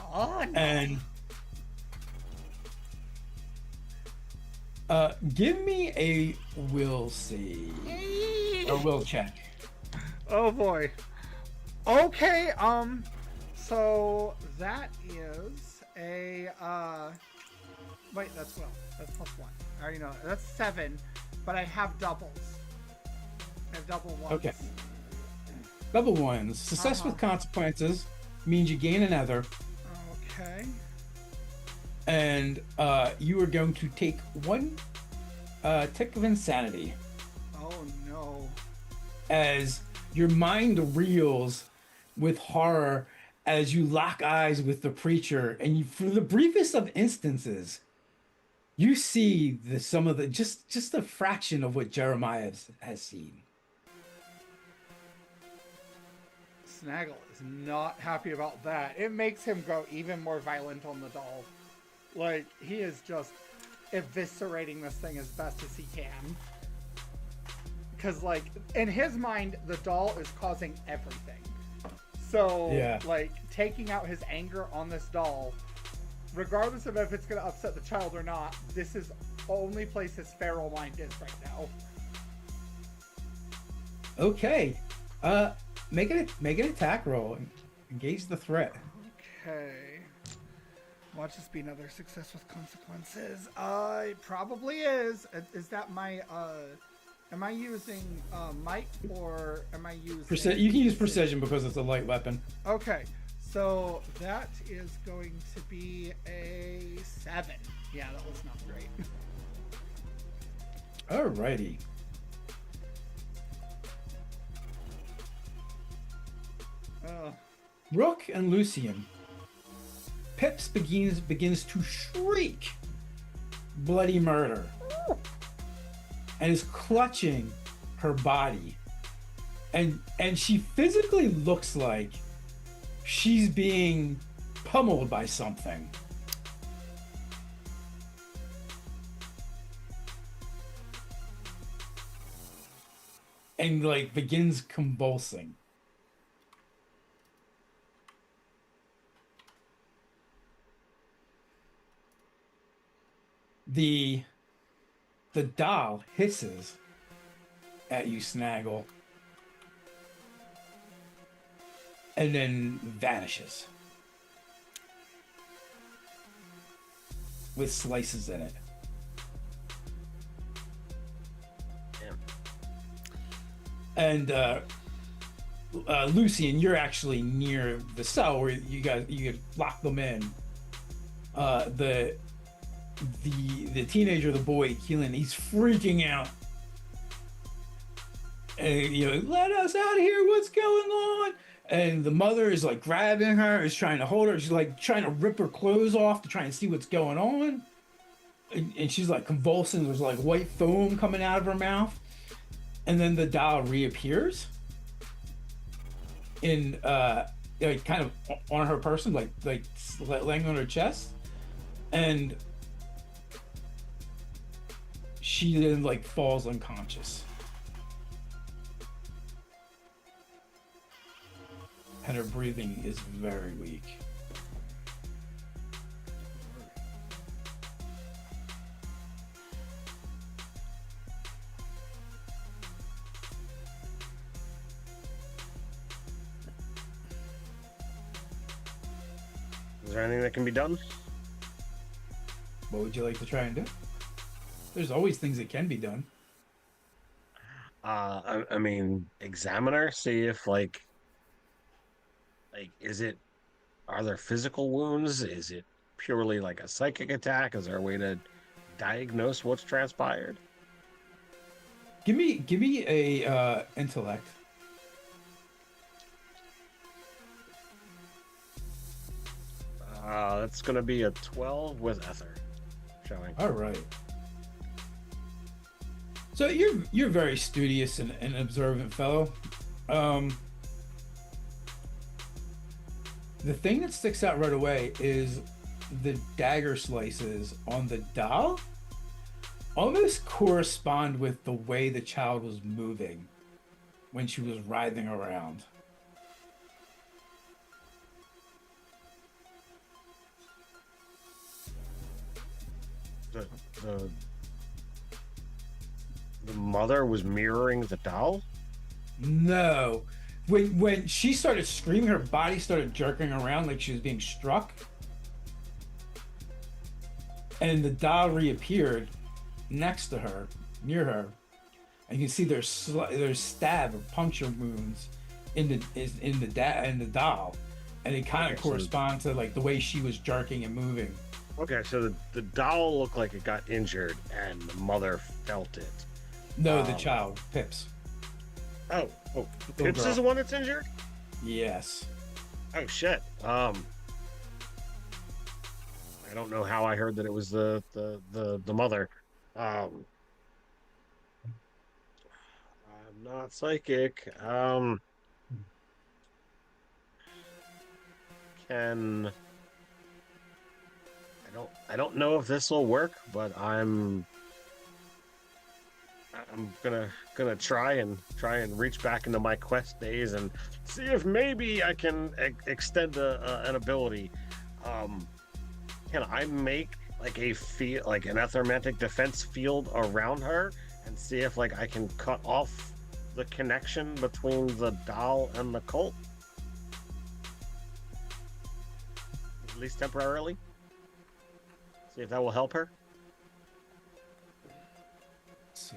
Oh, no. And give me a will save. A will check. Oh boy. Okay, so that is a wait, that's will. That's +1. I already know that. That's 7, but I have doubles. I have double ones. Okay. Double ones. Success with consequences means you gain an Aether, Okay. and you are going to take 1 tick of insanity Oh no. as your mind reels with horror as you lock eyes with the preacher, and you, for the briefest of instances, you see some of the just a fraction of what Jeremiah has seen. Snaggle is not happy about that. It makes him go even more violent on the doll. Like, he is just eviscerating this thing as best as he can. Because, like, in his mind, the doll is causing everything. So, Yeah. like, taking out his anger on this doll, regardless of if it's going to upset the child or not, this is the only place his feral mind is right now. Okay, make an attack roll and engage the threat. Okay. Watch this be another success with consequences. It probably is. Is that my, am I using, might, or am I using... You can use precision because it's a light weapon. Okay. So, that is going to be a 7. Yeah, that was not great. Alrighty. Rook and Lucian. Pips begins to shriek bloody murder and is clutching her body, and she physically looks like she's being pummeled by something. And like begins convulsing. The doll hisses at you, Snaggle, and then vanishes with slices in it. Damn. And Lucian, you're actually near the cell where you could lock them in. The teenager, the boy, Keelan, he's freaking out. And, let us out of here, what's going on? And the mother is like grabbing her, is trying to hold her. She's like trying to rip her clothes off to try and see what's going on. And she's like convulsing. There's like white foam coming out of her mouth. And then the doll reappears in kind of on her person, like laying on her chest. And she then like falls unconscious. And her breathing is very weak. Is there anything that can be done? What would you like to try and do? There's always things that can be done. I mean, examine her, see if like are there physical wounds? Is it purely like a psychic attack? Is there a way to diagnose what's transpired? Give me a intellect. That's gonna be a 12 with Aether showing. All right. So you're very studious and observant fellow. The thing that sticks out right away is the dagger slices on the doll almost correspond with the way the child was moving when she was writhing around. The mother was mirroring the doll? No. When she started screaming, her body started jerking around like she was being struck. And the doll reappeared next to her, near her. And you can see there's stab or puncture wounds in the doll. And it kind of corresponds to like the way she was jerking and moving. Okay, so the doll looked like it got injured and the mother felt it. No, the child, Pips. Oh, Pips is the one that's injured? Yes. Oh shit. I don't know how I heard that it was the mother. I'm not psychic. I don't know if this will work, but I'm gonna try and reach back into my quest days and see if maybe I can extend an ability. Can I make like an ethermantic defense field around her and see if like I can cut off the connection between the doll and the cult, at least temporarily? See if that will help her. Let's see.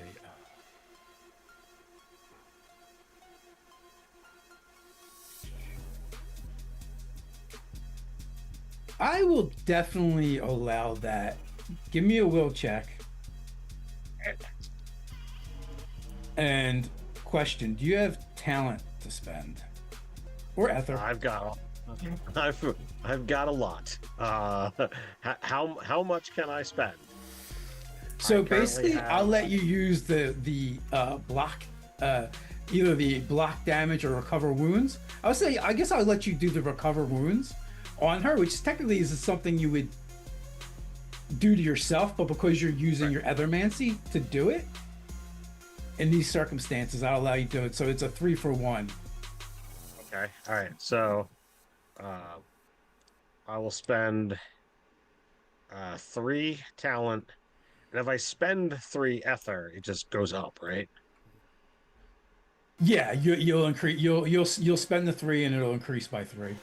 I will definitely allow that. Give me a will check. And question, do you have talent to spend? Or Aether? I've got a lot. How much can I spend? So basically, I'll let you use the block, either the block damage or recover wounds. I guess I'll let you do the recover wounds on her, which technically is something you would do to yourself, but because you're using your ethermancy to do it, in these circumstances, I'll allow you to do it. So it's a 3-for-1. Okay. All right. So, I will spend 3 talent, and if I spend 3 ether, it just goes up, right? Yeah, you'll increase. You'll spend the 3, and it'll increase by 3.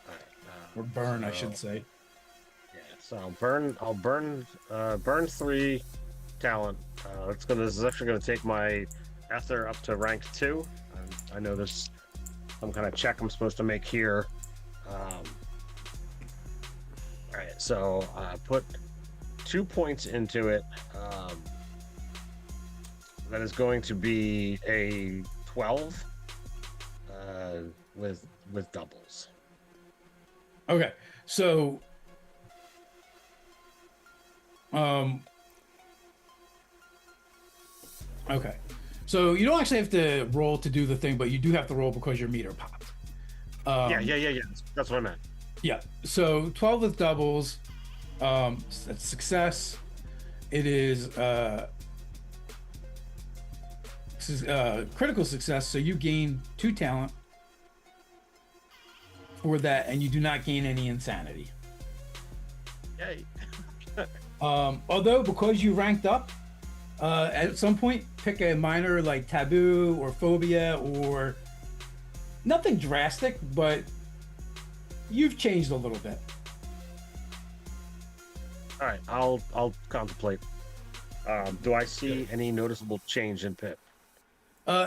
All right, Or burn, I should say. Yeah. So I'll burn 3 talent. This is actually gonna take my ether up to rank 2. I know there's some kind of check I'm supposed to make here. All right, so put 2 points into it. That is going to be a 12 with doubles. Okay, so okay, so you don't actually have to roll to do the thing, but you do have to roll because your meter popped. Yeah. That's what I meant. Yeah. So 12 with doubles, that's success. It is critical success, so you gain 2 talent for that, and you do not gain any insanity. Yay. Although because you ranked up, at some point pick a minor like taboo or phobia or nothing drastic, but you've changed a little bit. All right, I'll contemplate. Do I see any noticeable change in Pip?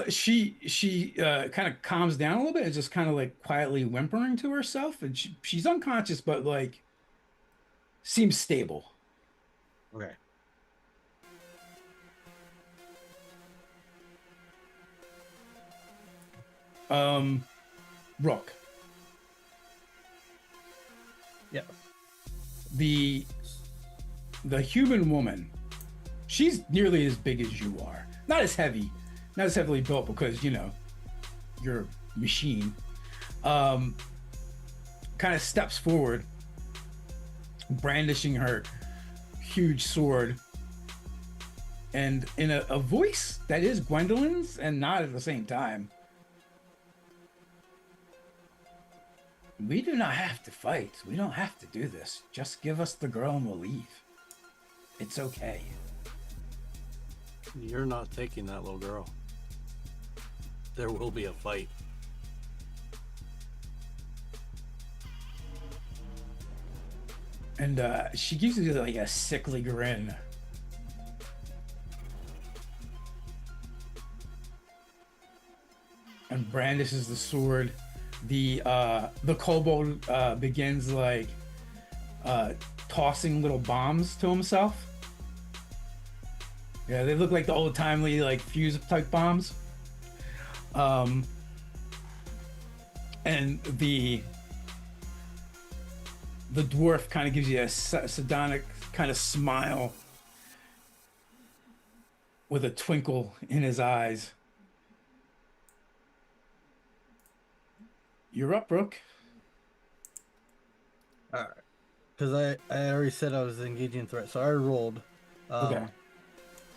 She kind of calms down a little bit and just kind of like quietly whimpering to herself, and she's unconscious, but like seems stable. Okay. Rook. Yes. The human woman, she's nearly as big as you are. Not as heavy, not as heavily built because, you know, you're a machine. Kind of steps forward, brandishing her huge sword. And in a voice that is Gwendolyn's and not at the same time. We do not have to fight. We don't have to do this. Just give us the girl and we'll leave. It's okay. You're not taking that little girl. There will be a fight. And she gives you like a sickly grin. And brandishes the sword. The kobold begins like tossing little bombs to himself. Yeah, they look like the old timely like fuse type bombs. And the dwarf kind of gives you a sardonic kind of smile with a twinkle in his eyes. You're up, Brooke. All right. Because I already said I was engaging threat, so I rolled. Okay.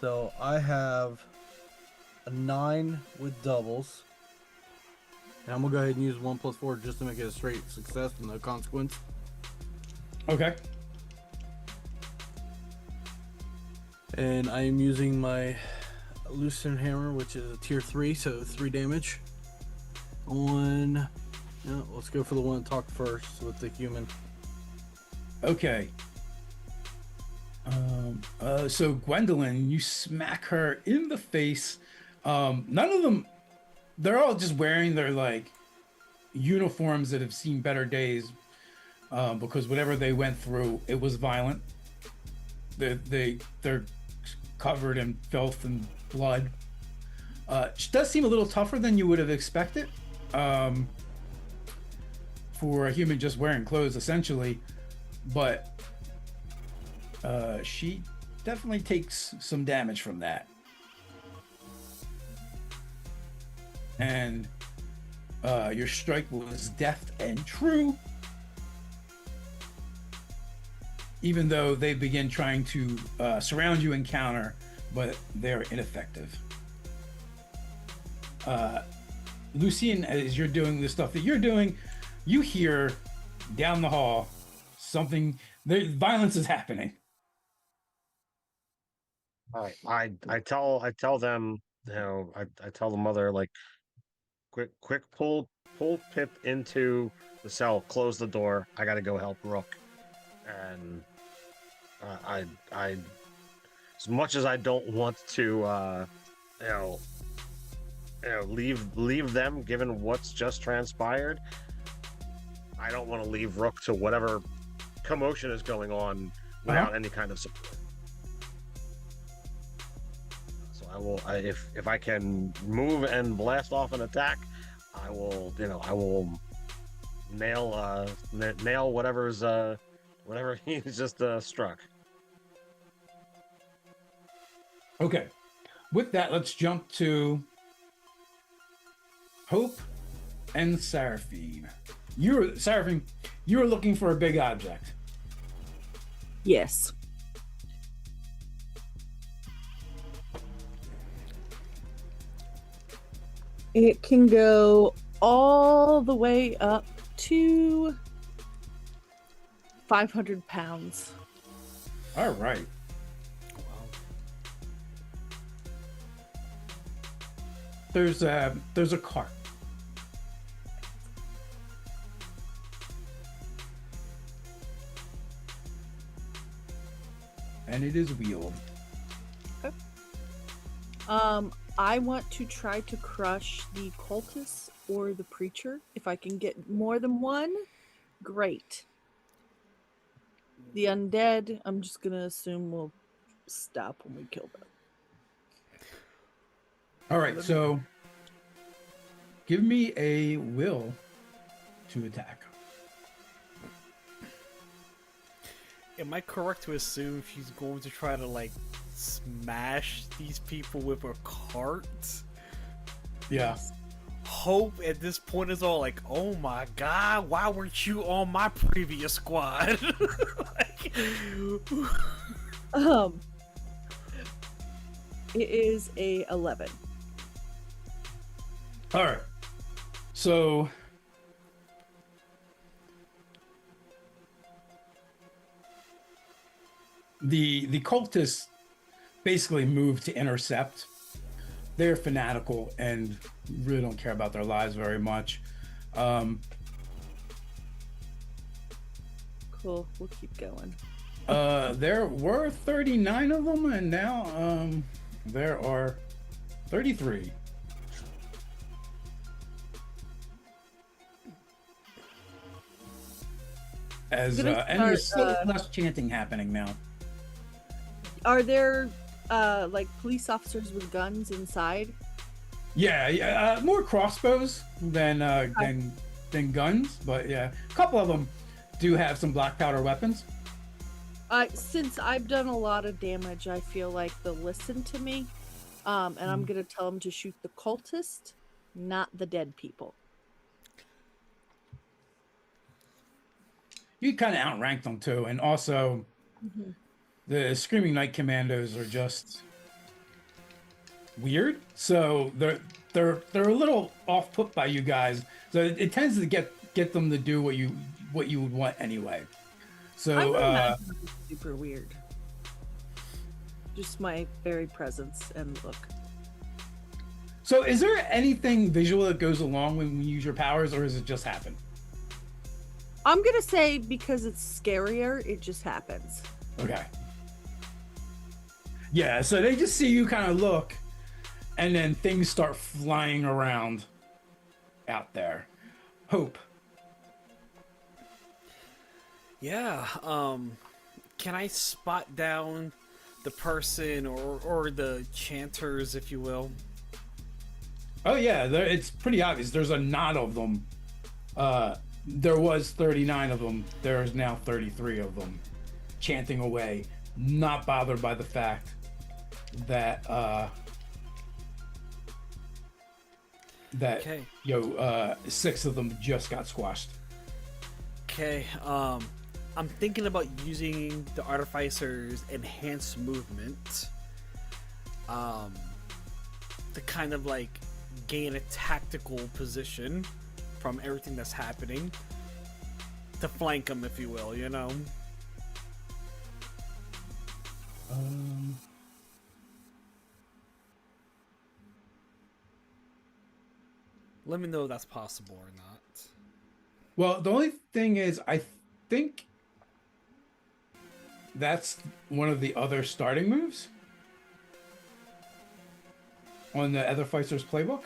So I have a 9 with doubles. And I'm going to go ahead and use 1 + 4 just to make it a straight success with no consequence. Okay. And I am using my Lucerne Hammer, which is a tier 3, so 3 damage. On... No, let's go for the one that talked first with the human. Okay. So Gwendolyn, you smack her in the face. None of them, they're all just wearing their like uniforms that have seen better days. Because whatever they went through, it was violent. They're covered in filth and blood. She does seem a little tougher than you would have expected. For a human just wearing clothes, essentially, but she definitely takes some damage from that. And your strike was deft and true, even though they begin trying to surround you and counter, but they're ineffective. Lucien, as you're doing the stuff that you're doing, you hear down the hall something. Violence is happening. All right. I tell them, you know, I tell the mother, like, quick pull Pip into the cell, close the door. I gotta go help Rook. And I as much as I don't want to leave them given what's just transpired, I don't want to leave Rook to whatever commotion is going on without any kind of support. So I will, if I can move and blast off an attack, I will nail whatever he's just struck. Okay. With that, let's jump to Hope and Seraphine. Seraphine, you were looking for a big object. Yes. It can go all the way up to 500 pounds. All right. There's a cart. And it is wheeled. Okay. I want to try to crush the cultist or the preacher. If I can get more than one, great. The undead, I'm just gonna assume will stop when we kill them. All right, so give me a will to attack. am I correct to assume she's going to try to like smash these people with a cart? Yeah. Hope at this point is all like, oh my god, why weren't you on my previous squad? Like, It is a 11. All right. So the cultists basically move to intercept. They're fanatical and really don't care about their lives very much. Cool. We'll keep going. There were 39 of them, and now there are 33. As I'm gonna and there's start, still less chanting happening now. Are there like police officers with guns inside? Yeah, more crossbows than guns, but yeah, a couple of them do have some black powder weapons. Since I've done a lot of damage, I feel like they'll listen to me. And I'm gonna tell them to shoot the cultist, not the dead people. You kind of outrank them too, and also the Screaming Knight Commandos are just weird. So they're a little off put by you guys. So it tends to get them to do what you would want anyway. So Super weird. Just my very presence and look. So is there anything visual that goes along when you use your powers, or does it just happen? I'm gonna say because it's scarier, it just happens. Okay. Yeah, so they just see you kind of look, and then things start flying around out there. Hope. yeah, can I spot down the person or the chanters, if you will? Oh yeah, it's pretty obvious. There's a knot of them. There was 39 of them. There's now 33 of them, chanting away, not bothered by the fact that Okay. 6 of them just got squashed. Okay, I'm thinking about using the Artificer's enhanced movement to kind of like gain a tactical position from everything that's happening, to flank them, if you will, you know? Let me know if that's possible or not. Well, the only thing is, I think that's one of the other starting moves on the Etherficer's playbook.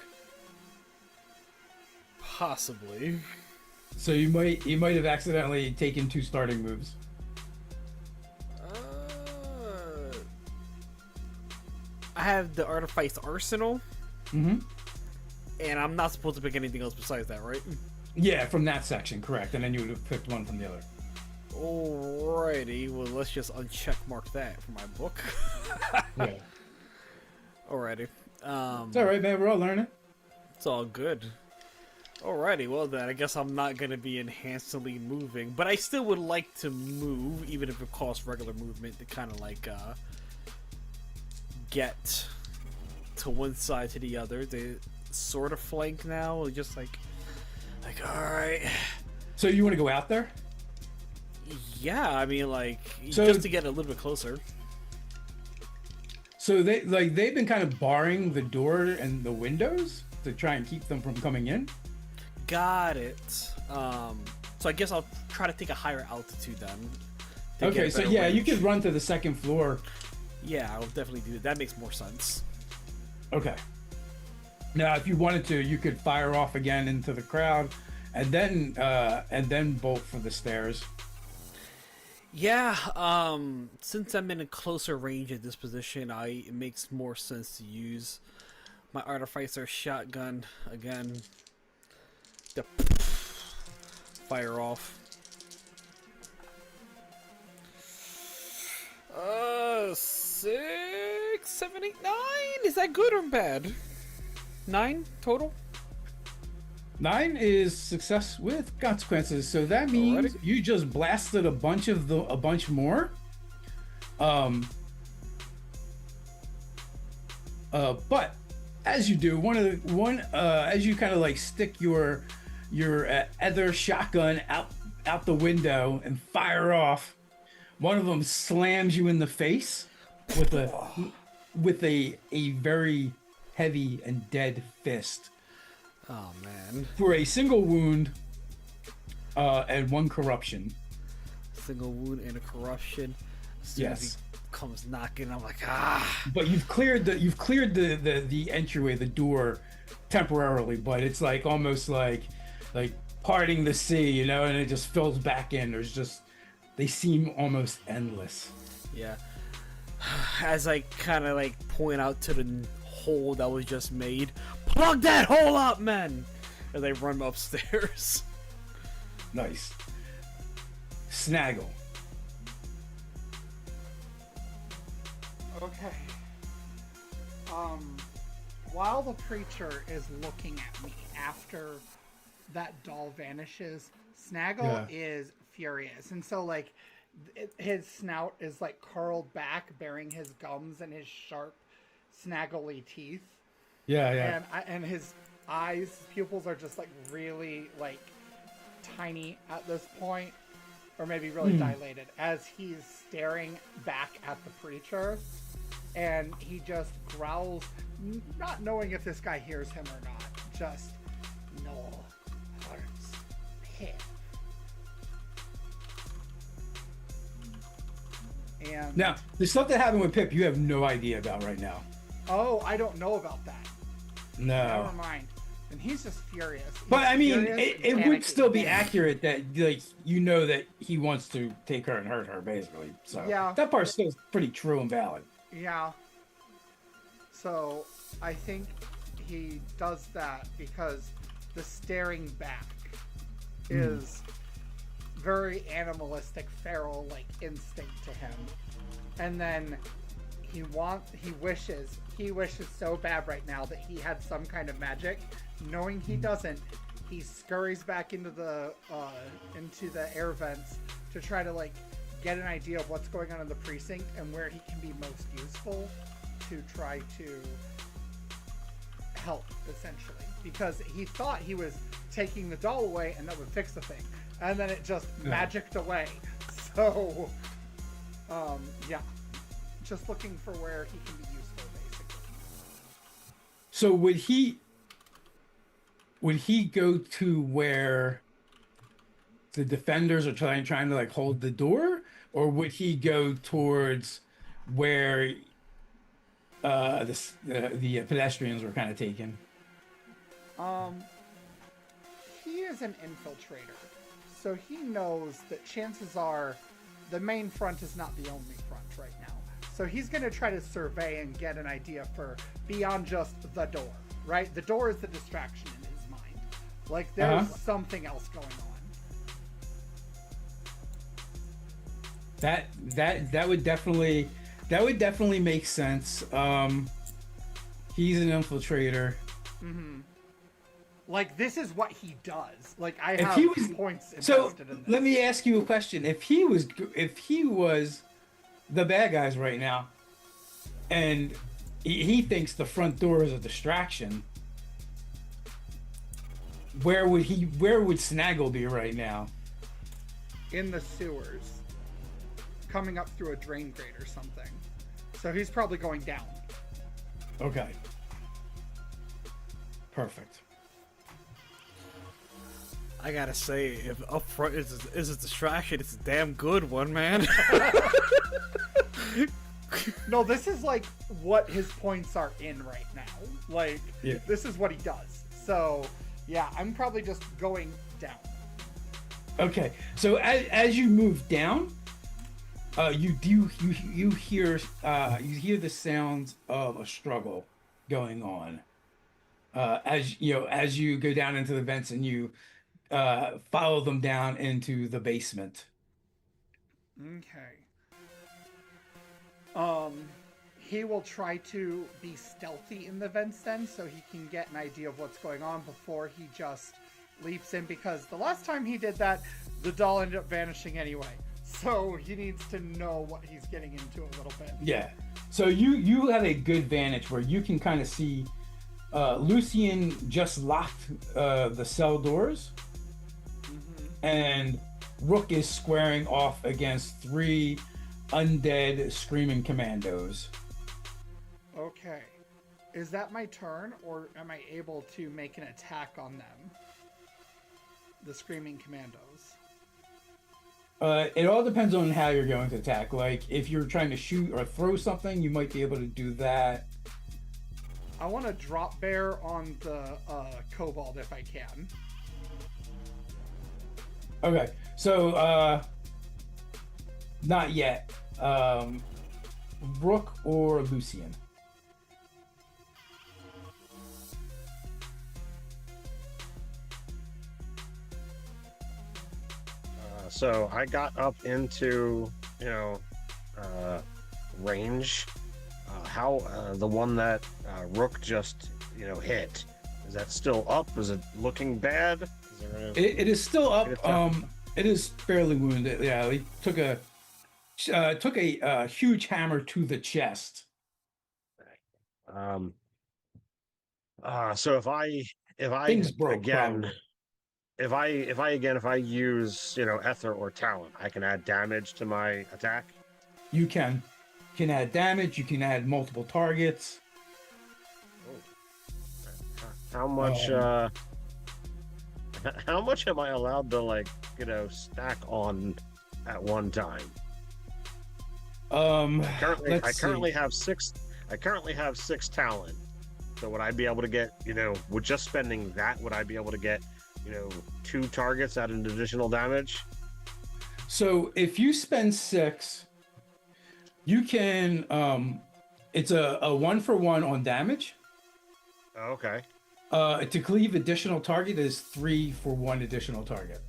Possibly. So you might have accidentally taken 2 starting moves. I have the Artifice Arsenal, Mm-hmm. and I'm not supposed to pick anything else besides that, right? Yeah, from that section, correct. And then you would have picked one from the other. Alrighty, well, let's just uncheck mark that from my book. Yeah. Alrighty. It's all right, man. We're all learning. It's all good. Alrighty, well then, I guess I'm not gonna be enhancedly moving, but I still would like to move, even if it costs regular movement, to kind of like, get to one side to the other. They sort of flank now, or just like, alright. So you want to go out there? Yeah, I mean, like, So- just to get a little bit closer. So they've been kind of barring the door and the windows to try and keep them from coming in. Got it. So I guess I'll try to take a higher altitude then. to get Okay, a so better yeah, you range. could run to the second floor. Yeah, I'll definitely do that. That makes more sense. Okay. Now, if you wanted to, you could fire off again into the crowd, and then bolt for the stairs. Yeah, since I'm in a closer range at this position, it makes more sense to use my Artificer shotgun again. To fire off. 6, 7, 8, 9. Is that good or bad? 9 total. 9 is success with consequences, so that means Alrighty. you just blasted a bunch more. But as you do, as you kind of like stick your Aether shotgun out the window and fire off, one of them slams you in the face with a very heavy and dead fist Oh man. for a single wound and 1 corruption. Single wound and a corruption. As soon as Yes. he comes knocking, I'm like, ah. But you've cleared the entryway, the door temporarily, but it's like almost like parting the sea, you know, and it just fills back in. They seem almost endless. Yeah. As I kind of like point out to the hole that was just made, plug that hole up, man! As I run upstairs. Nice. Snaggle. Okay. While the preacher is looking at me after that doll vanishes, Snaggle is furious, and so like his snout is like curled back, bearing his gums and his sharp, snaggly teeth. Yeah. And his eyes, his pupils are just like really like tiny at this point, or maybe really dilated, as he's staring back at the preacher, and he just growls, not knowing if this guy hears him or not. Just no hearts, pit. And Now, there's something happened with Pip you have no idea about right now. oh, I don't know about that. Never No. mind. And he's just furious. But I mean, Furious it and would panicking. still be accurate that like you know that he wants to take her and hurt her, basically. So Yeah. that part's still pretty true and valid. Yeah. So I think he does that because the staring back is very animalistic, feral, like instinct to him. And then he wishes so bad right now that he had some kind of magic. Knowing he doesn't, he scurries back into the air vents to try to like get an idea of what's going on in the precinct and where he can be most useful to try to help, essentially. Because he thought he was taking the doll away and that would fix the thing. And then it just magicked away. So, yeah. Just looking for where he can be useful, basically. So would he go to where the defenders are trying to like hold the door, or would he go towards where the pedestrians were kind of taken? He is an infiltrator, so he knows that chances are the main front is not the only front right now. So he's going to try to survey and get an idea for beyond just the door, right? The door is the distraction in his mind. Like there's something else going on. That would definitely make sense. He's an infiltrator. Like this is what he does. Like I If have he was points so, invested in this. let me ask you a question. If he was the bad guys right now, and he thinks the front door is a distraction, where would Snaggle be right now? In the sewers, coming up through a drain grate or something. So he's probably going down. Okay. Perfect. I gotta say, if up front is a distraction, it's a damn good one, man. No, this is like what his points are in right now. Like, Yeah. this is what he does. So, yeah, I'm probably just going down. Okay. So as you move down, you hear the sounds of a struggle going on. As you go down into the vents and you follow them down into the basement. Okay. He will try to be stealthy in the vents then, so he can get an idea of what's going on before he just leaps in, because the last time he did that, the doll ended up vanishing anyway. So he needs to know what he's getting into a little bit. Yeah. So you have a good vantage where you can kind of see Lucian just locked the cell doors, and Rook is squaring off against 3 undead screaming commandos. Okay. Is that my turn, or am I able to make an attack on them? The screaming commandos. It all depends on how you're going to attack. Like, if you're trying to shoot or throw something, you might be able to do that. I want to drop bear on the kobold if I can. Okay, so not yet. Rook or Lucian? So I got up into, range. How the one that Rook just, hit, is that still up? Is it looking bad? It is still up. It is fairly wounded. Yeah, he took a huge hammer to the chest. So if I Things broke again. probably. If I use, Aether or Talent, I can add damage to my attack. You can add damage. You can add multiple targets. How much? How much am I allowed to stack on at one time? I currently have 6. I currently have 6 talent. So would I be able to get, with just spending that, would I be able to get, 2 targets at an additional damage? So if you spend 6, you can. It's a 1-for-1 on damage. Okay. To cleave additional target is 3 for 1 additional target.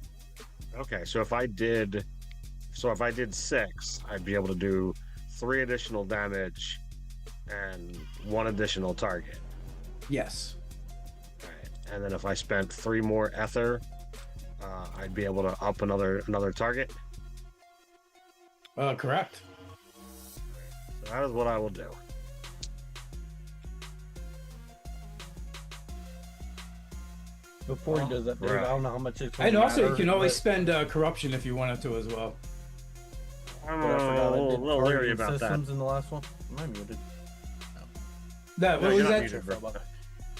Okay, so if I did 6, I'd be able to do 3 additional damage and 1 additional target. Yes. All right. And then if I spent 3 more Aether, I'd be able to up another target. Correct. So that is what I will do. Before he does that, dude, I don't know how much it's. And also, you can always spend corruption if you wanted to as well. I'm But I forgot I a did little leery targeting about that. systems in the last one. Am I muted? What No, was you're not that? muted, bro.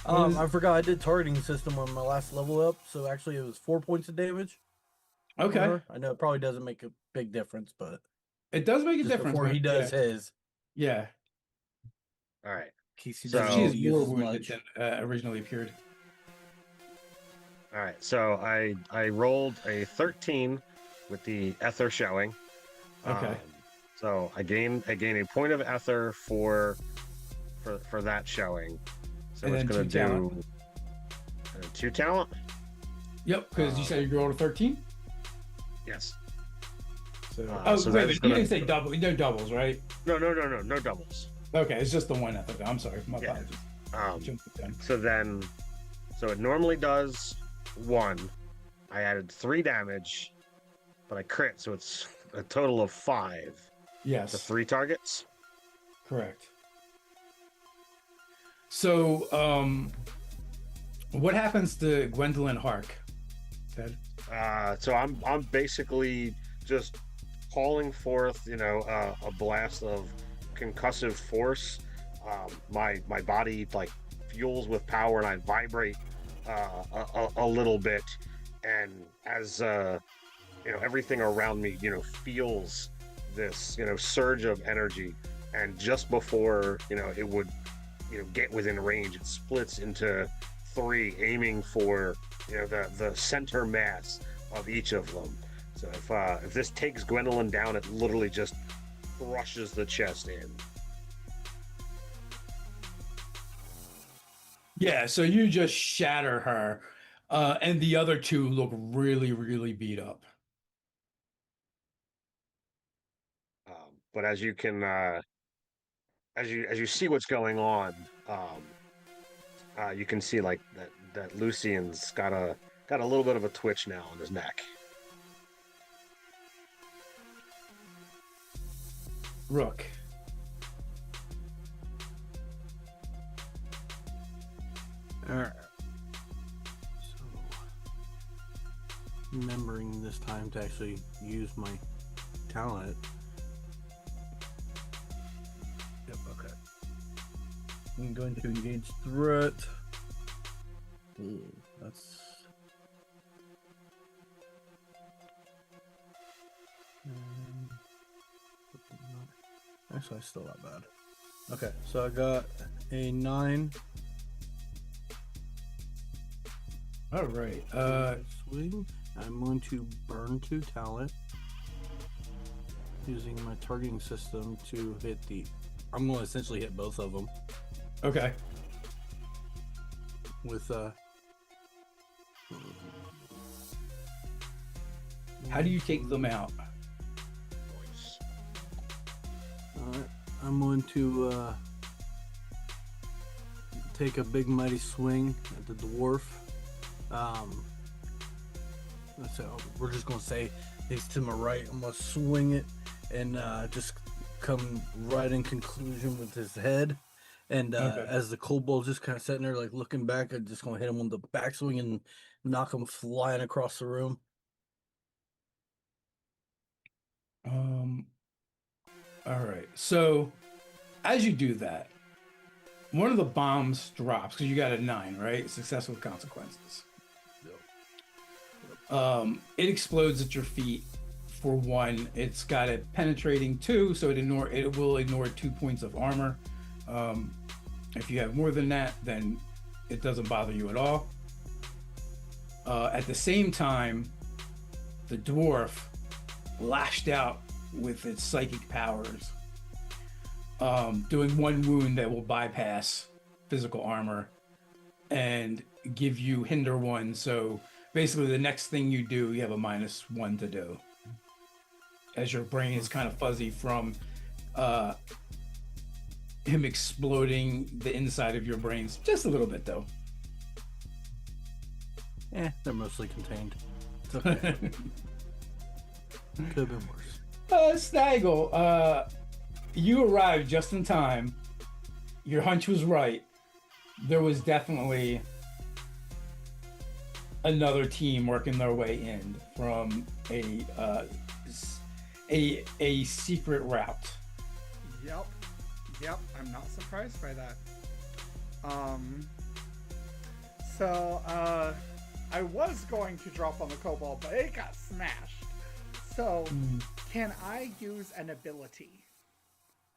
I forgot I did targeting system on my last level up, so actually it was 4 points of damage. Okay. I know it probably doesn't make a big difference, but It does make a just difference before when he does his, Yeah. All right. in case he So- doesn't She is need to use more as wounded much. than originally appeared. All right. So I rolled a 13 with the Aether showing. Okay. So I gain a point of Aether for that showing. So And it's then gonna 2 do talent. 2 talent. Yep, because you said you rolled a 13. Yes. So, So wait, that's but you gonna- didn't say double. No doubles, right? No doubles. Okay, it's just the one Ether. I'm sorry. My Yeah. apologies. Jumped the gun. So it normally does 1. I added 3 damage, but I crit, so it's a total of 5 to Yes, 3 targets. correct. So, what happens to Gwendolyn Hark, Ted? So I'm basically just calling forth, a blast of concussive force. My body fuels with power, and I vibrate a little bit. And as everything around me, feels this, surge of energy. And just before it would, get within range, it splits into 3, aiming for the center mass of each of them. So if this takes Gwendolyn down, it literally just crushes the chest in. Yeah, so you just shatter her, and the other 2 look really, really beat up. But as you can as you see what's going on, you can see like that Lucian's got a little bit of a twitch now on his neck. Rook. All right. So, remembering this time to actually use my talent. Yep. Okay. I'm going to engage threat. Ooh, that's. Actually, it's still not bad. Okay, so I got a 9. All right. Swing. I'm going to burn 2 talent using my targeting system to hit the. I'm going to essentially hit both of them Okay. with How do you take them out? Alright, I'm going to take a big mighty swing at the dwarf. So we're just gonna say he's to my right. I'm gonna swing it and just come right in conclusion with his head. And Okay. as the kobold just kind of sitting there, like looking back, I'm just gonna hit him with the backswing and knock him flying across the room. All right. So, as you do that, one of the bombs drops because you got a 9, right? Success with consequences. It explodes at your feet. For 1, it's got a penetrating 2, so it will ignore 2 points of armor. If you have more than that, then it doesn't bother you at all. At the same time, the dwarf lashed out with its psychic powers, doing 1 wound that will bypass physical armor and give you hinder 1. So basically, the next thing you do, you have a -1 to do, as your brain is kind of fuzzy from him exploding the inside of your brains just a little bit, though. They're mostly contained. It's okay. Could have been worse. Snaggle, you arrived just in time. Your hunch was right. There was definitely another team working their way in from a secret route. Yep, I'm not surprised by that. So I was going to drop on the kobold, but it got smashed. So can I use an ability?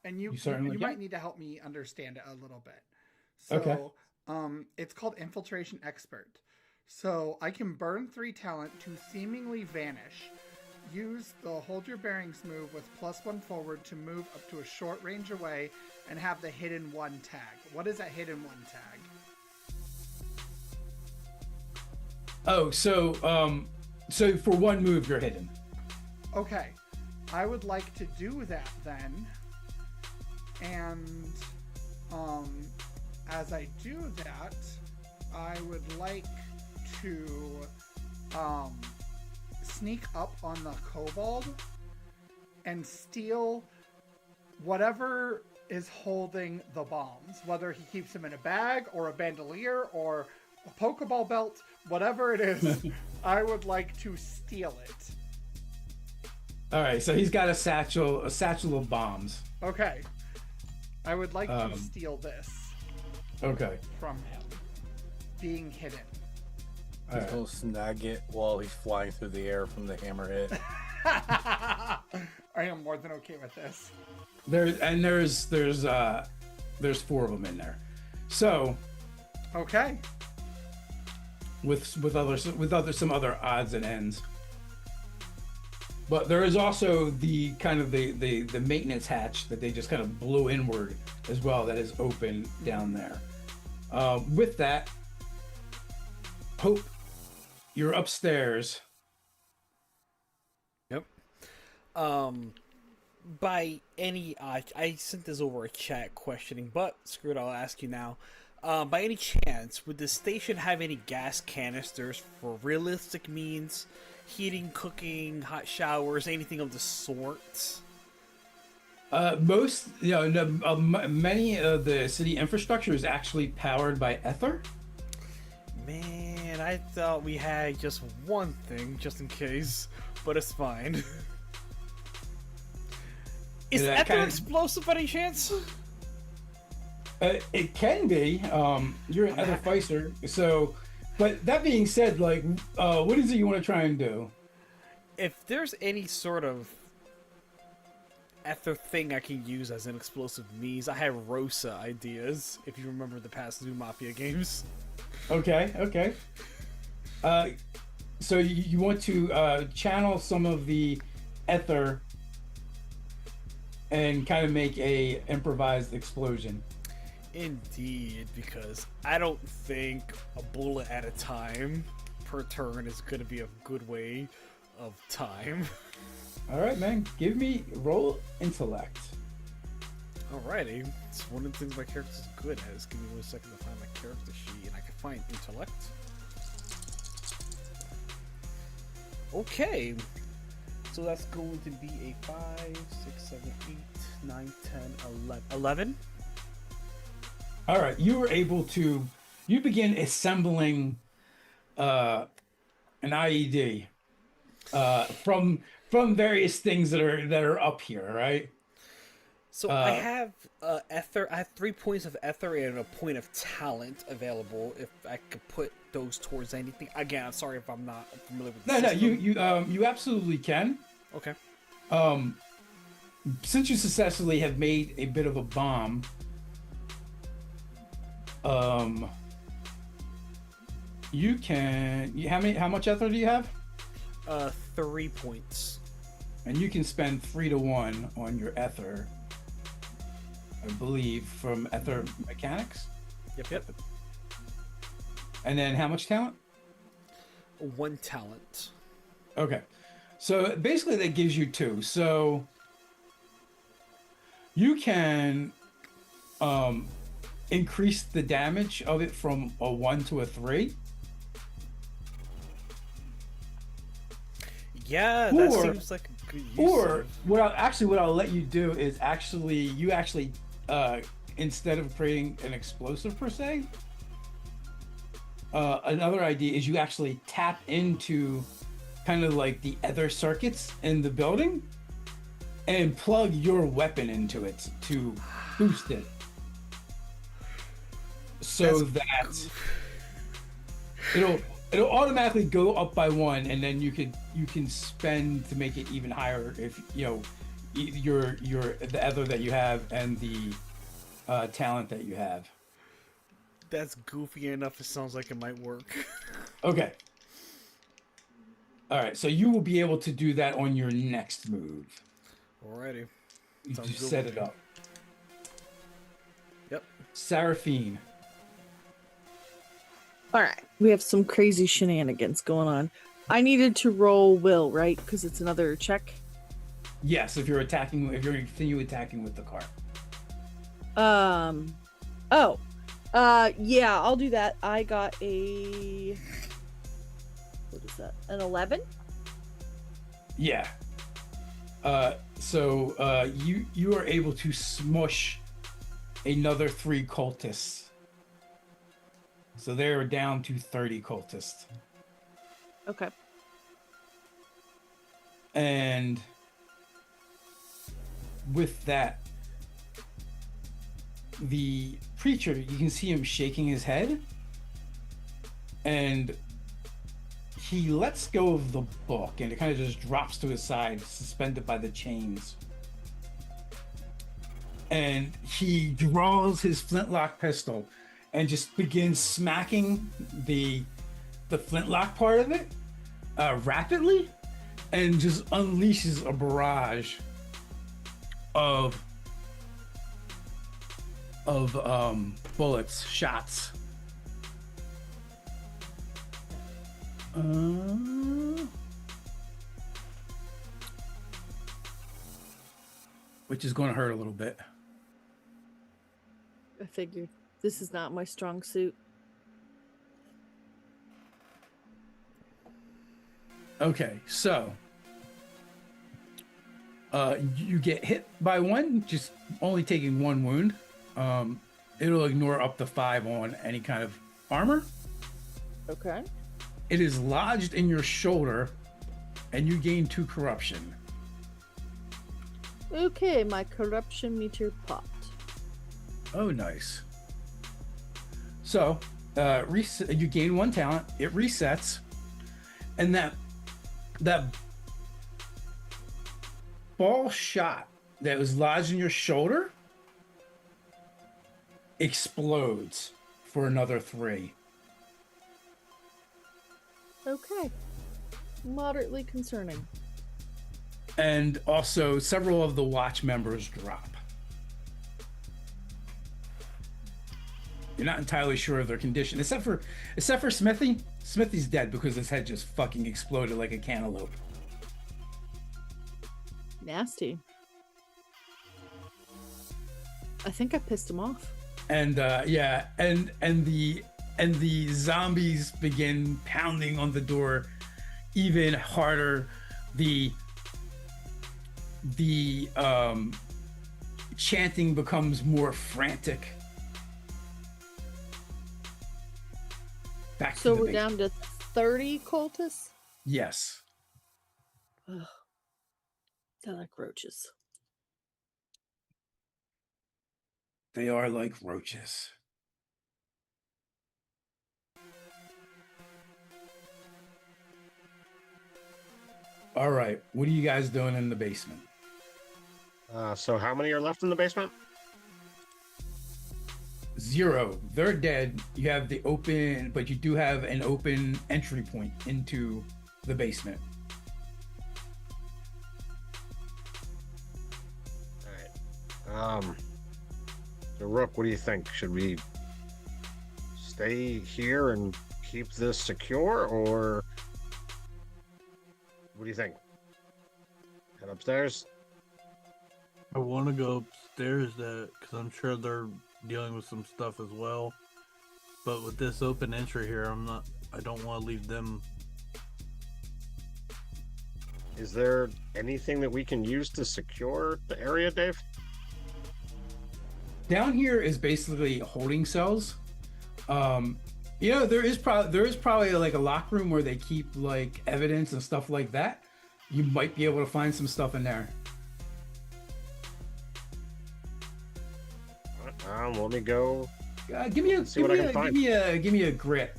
And you certainly might can. need to help me understand it a little bit. So it's called Infiltration Expert. So I can burn 3 talent to seemingly vanish. Use the Hold Your Bearings move with +1 forward to move up to a short range away and have the Hidden 1 tag. What is a Hidden 1 tag? Oh, so for 1 move, you're hidden. Okay. I would like to do that then. And as I do that, I would like to sneak up on the kobold and steal whatever is holding the bombs, whether he keeps them in a bag or a bandolier or a Pokeball belt, whatever it is. I would like to steal it. All right, so he's got a satchel of bombs. Okay. I would like to steal this Okay. from him, being hidden. All He's gonna snag it while he's flying through the air from the hammer hit. I am more than okay with this. There's 4 of them in there. So Okay. with some other odds and ends. But there is also the kind of the maintenance hatch that they just kind of blew inward as well, that is open down there. With that, Hope, you're upstairs. Yep. by any I sent this over a chat questioning, but screw it, I'll ask you now. By any chance, would the station have any gas canisters for realistic means, heating, cooking, hot showers, anything of the sort? Most, many of the city infrastructure is actually powered by Aether. Man, I thought we had just one thing, just in case, but it's fine. Is Yeah, Aether kinda- explosive by any chance? It can be. You're an Aether Feister, so. But that being said, like, what is it you want to try and do? If there's any sort of Aether thing I can use as an explosive means, I have Rosa ideas, if you remember the past Zoo Mafia games. Okay. So you want to channel some of the Aether and kind of make a improvised explosion. Indeed, because I don't think a bullet at a time per turn is going to be a good way of time. All right, man. Give me roll intellect. Alrighty, it's one of the things my character's good at. Is give me 1 second to find my character sheet, and I can find intellect. Okay, so that's going to be a 5, 6, 7, 8, 9, 10, 11. All right, you were able to. You begin assembling an IED from various things that are up here, right? So I have Aether. I have 3 points of Aether and a point of talent available. If I could put those towards anything. Again, I'm sorry if I'm not familiar with. No, you absolutely can. Okay. Since you successfully have made a bit of a bomb, you can. How much Aether do you have? 3 points. And you can spend 3 to 1 on your Aether. I believe from Aether Mechanics. Yep. And then how much talent? 1 talent. Okay. So basically that gives you 2. So you can increase the damage of it from a 1 to a 3. Yeah, that seems like a good use. Or what I'll let you do is actually instead of creating an explosive per se, another idea is you actually tap into kind of like the other circuits in the building and plug your weapon into it to boost it. So that it'll automatically go up by 1, and then you can spend to make it even higher if your the other that you have and the talent that you have. That's goofy enough. It sounds like it might work. Okay. All right, so you will be able to do that on your next move. Alrighty. You Sounds just good set with it me. up. Yep. Seraphine. All right, we have some crazy shenanigans going on. I needed to roll will, right? Because it's another check. Yes, if you're continue attacking with the cart. Yeah, I'll do that. I got a, what is that? An 11? Yeah. So you are able to smush another 3 cultists. So they are down to 30 cultists. Okay. And with that, the preacher, you can see him shaking his head, and he lets go of the book, and it kind of just drops to his side, suspended by the chains. And he draws his flintlock pistol and just begins smacking the flintlock part of it rapidly, and just unleashes a barrage of bullets, shots. which is going to hurt a little bit. I figured this is not my strong suit. Okay, so you get hit by one, just only taking one wound. It'll ignore up to 5 on any kind of armor. Okay. It is lodged in your shoulder, and you gain 2 corruption. Okay, my corruption meter popped. Oh, nice. So, you gain 1 talent. It resets, and that ball shot that was lodged in your shoulder explodes for another 3. Okay. Moderately concerning. And also, several of the watch members drop. You're not entirely sure of their condition, except for Smithy. Smithy's dead because his head just fucking exploded like a cantaloupe. Nasty. I think I pissed him off. And yeah, and the zombies begin pounding on the door even harder. The chanting becomes more frantic. Back So to the we're basement. down to 30 cultists? Yes. Ugh. They're like roaches. They are like roaches. All right, what are you guys doing in the basement? So how many are left in the basement? 0. They're dead. You have the open, but you do have an open entry point into the basement. All right. So Rook, what do you think? Should we stay here and keep this secure, or what do you think? Head upstairs? I want to go upstairs because I'm sure they're dealing with some stuff as well. But with this open entry here, I don't want to leave them. Is there anything that we can use to secure the area, Dave? Down here is basically holding cells. There is probably like a locker room where they keep like evidence and stuff like that. You might be able to find some stuff in there. Let me go. Give me a grit.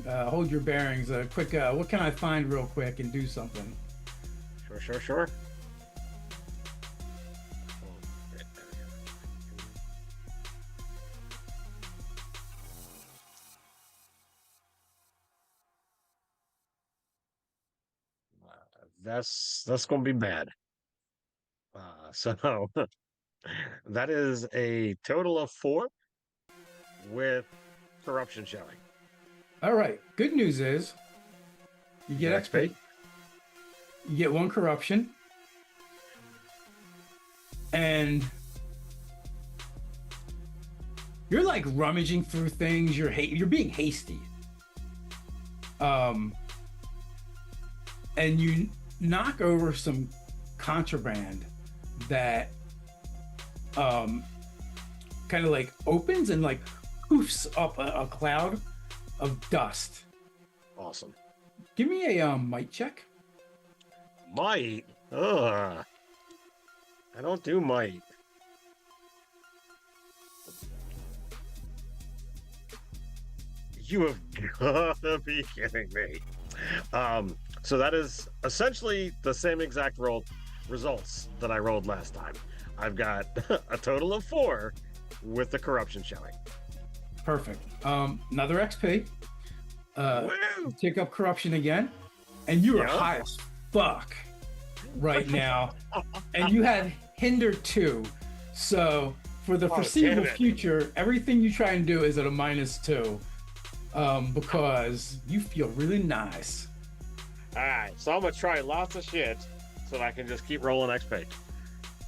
Hold your bearings. A quick. What can I find real quick and do something? Sure. That's gonna be bad. So that is a total of 4 with corruption showing. All right. Good news is you get XP. XP. You get 1 corruption, and you're like rummaging through things. You're being hasty. And you knock over some contraband that kind of like opens and like poofs up a cloud of dust. Awesome. Give me a might check. Might? Ugh. I don't do might. You have gotta be kidding me. So that is essentially the same exact results that I rolled last time. I've got a total of 4 with the corruption showing. Perfect. Another XP. Woo! Take up corruption again, and you are Yeah. high as fuck right now, and you had hinder 2. So for the foreseeable damn it. future, everything you try and do is at a -2, because you feel really nice. Alright, so I'm gonna try lots of shit so that I can just keep rolling XP.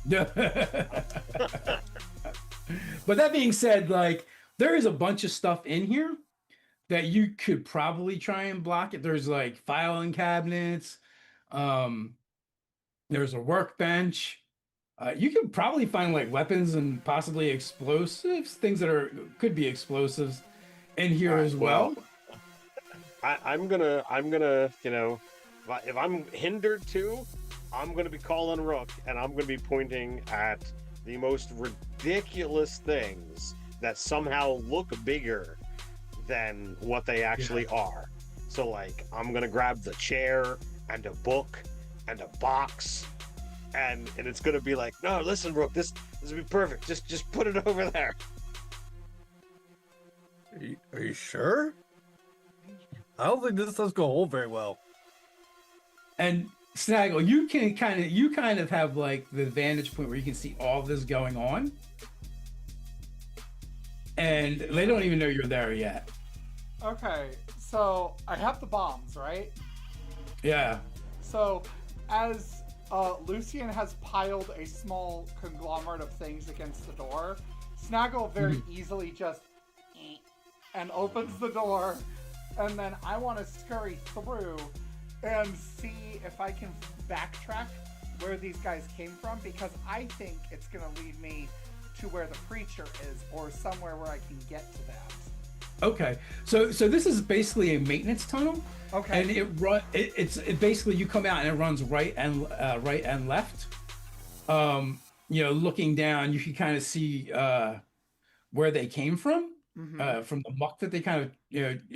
But that being said, like there is a bunch of stuff in here that you could probably try and block it. There's like filing cabinets. Um, there's a workbench. You could probably find like weapons and possibly explosives, things that could be explosives in here as well. I'm gonna, you know, if I'm hindered too, I'm gonna be calling Rook, and I'm gonna be pointing at the most ridiculous things that somehow look bigger than what they actually are. So like, I'm gonna grab the chair and a book and a box, and it's gonna be like, no, listen, Rook, this would be perfect. Just put it over there. Are you sure? I don't think this does go hold very well. And Snaggle, you kind of have like the vantage point where you can see all of this going on, and they don't even know you're there yet. Okay, so I have the bombs, right? Yeah. So, as Lucian has piled a small conglomerate of things against the door, Snaggle very easily just and opens the door, and then I want to scurry through and see if I can backtrack where these guys came from, because I think it's going to lead me to where the preacher is, or somewhere where I can get to that. Okay, so this is basically a maintenance tunnel. Okay. And it's basically you come out and it runs right and left. You know, looking down, you can kind of see where they came from the muck that they kind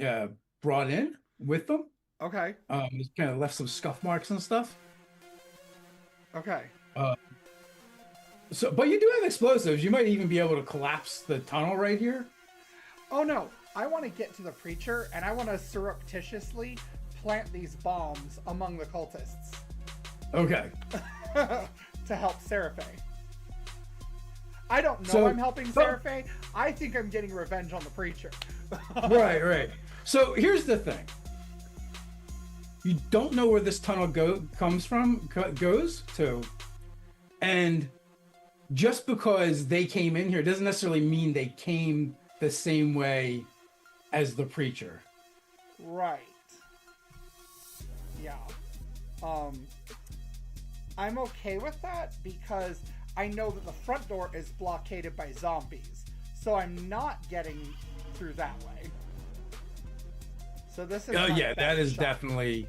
of brought in with them. Okay. It's kind of left some scuff marks and stuff. Okay. So, but you do have explosives. You might even be able to collapse the tunnel right here. Oh no, I want to get to the preacher, and I want to surreptitiously plant these bombs among the cultists. Okay. To help Seraphe. I don't know I'm helping Seraphe. I think I'm getting revenge on the preacher. Right. So here's the thing. You don't know where this tunnel goes to. And just because they came in here doesn't necessarily mean they came the same way as the preacher. Right. Yeah. I'm okay with that because I know that the front door is blockaded by zombies. So I'm not getting through that way. So this is that is definitely.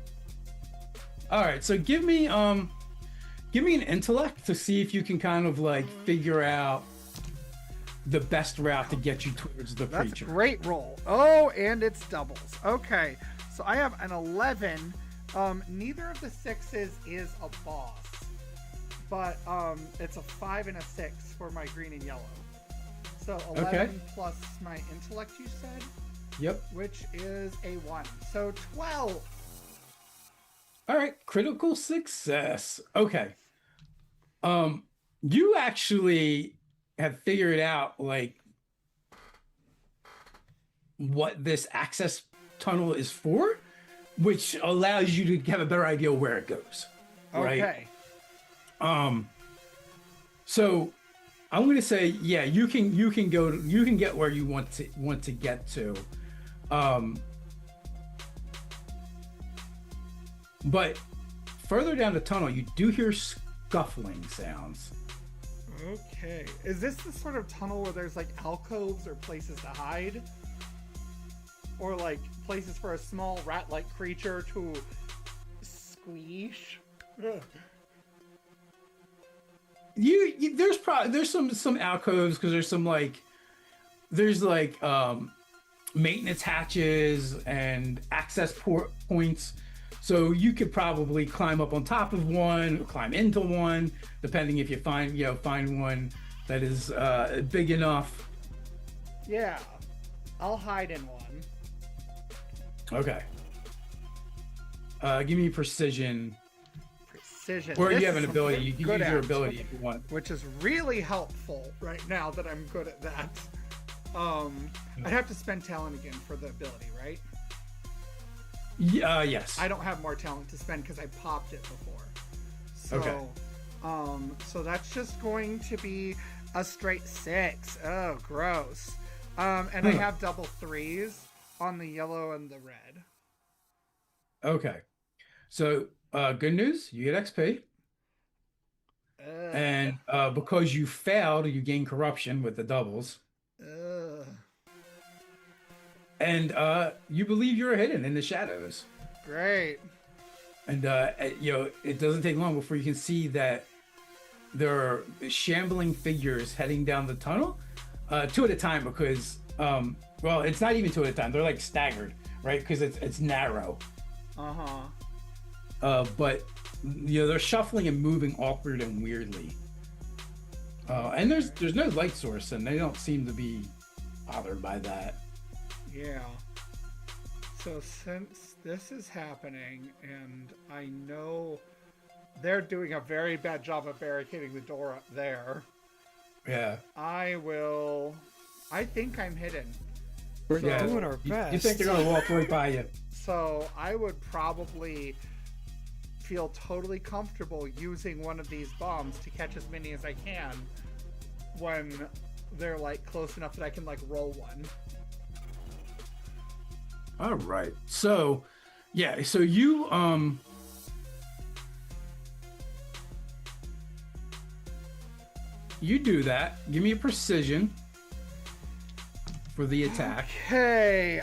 All right, so give me an intellect to see if you can kind of like figure out the best route to get you towards the preacher. That's a great roll. Oh, and it's doubles. Okay, so I have an 11. Neither of the sixes is a boss, but it's a 5 and a 6 for my green and yellow. So 11 plus my intellect, you said? Yep. Which is a 1. So 12. All right, critical success. Okay. You actually have figured out like what this access tunnel is for, which allows you to have a better idea where it goes. Right? Okay. So I'm going to say, yeah, you can get where you want to get to. But further down the tunnel, you do hear scuffling sounds. Okay. Is this the sort of tunnel where there's like alcoves or places to hide? Or like places for a small rat-like creature to squeeze? There's some alcoves because there's maintenance hatches and access points. So you could probably climb up on top of one, or climb into one, depending if you find one that is big enough. Yeah, I'll hide in one. Okay. Give me precision. Precision. Or This you have is an ability. You something can good use your at, ability if you want. which is really helpful right now that I'm good at that. I'd have to spend talent again for the ability, right? Yes. I don't have more talent to spend because I popped it before. So, Okay. So that's just going to be a straight 6. Oh, gross. And I have double 3s on the yellow and the red. Okay. So, good news, you get XP. Ugh. And because you failed, you gain corruption with the doubles. Ugh. And you believe you're hidden in the shadows. Great. And it doesn't take long before you can see that there are shambling figures heading down the tunnel, 2 at a time, because well, it's not even 2 at a time. They're like staggered, right? Because it's narrow. But they're shuffling and moving awkward and weirdly. And there's no light source, and they don't seem to be bothered by that. Yeah. So since this is happening, and I know they're doing a very bad job of barricading the door up there, Yeah. I think I'm hidden. We're Yeah. doing our best. You think they're gonna walk right by you? So I would probably feel totally comfortable using one of these bombs to catch as many as I can when they're like close enough that I can like roll one. All right. So, yeah. So you you do that. Give me a precision for the attack. Okay.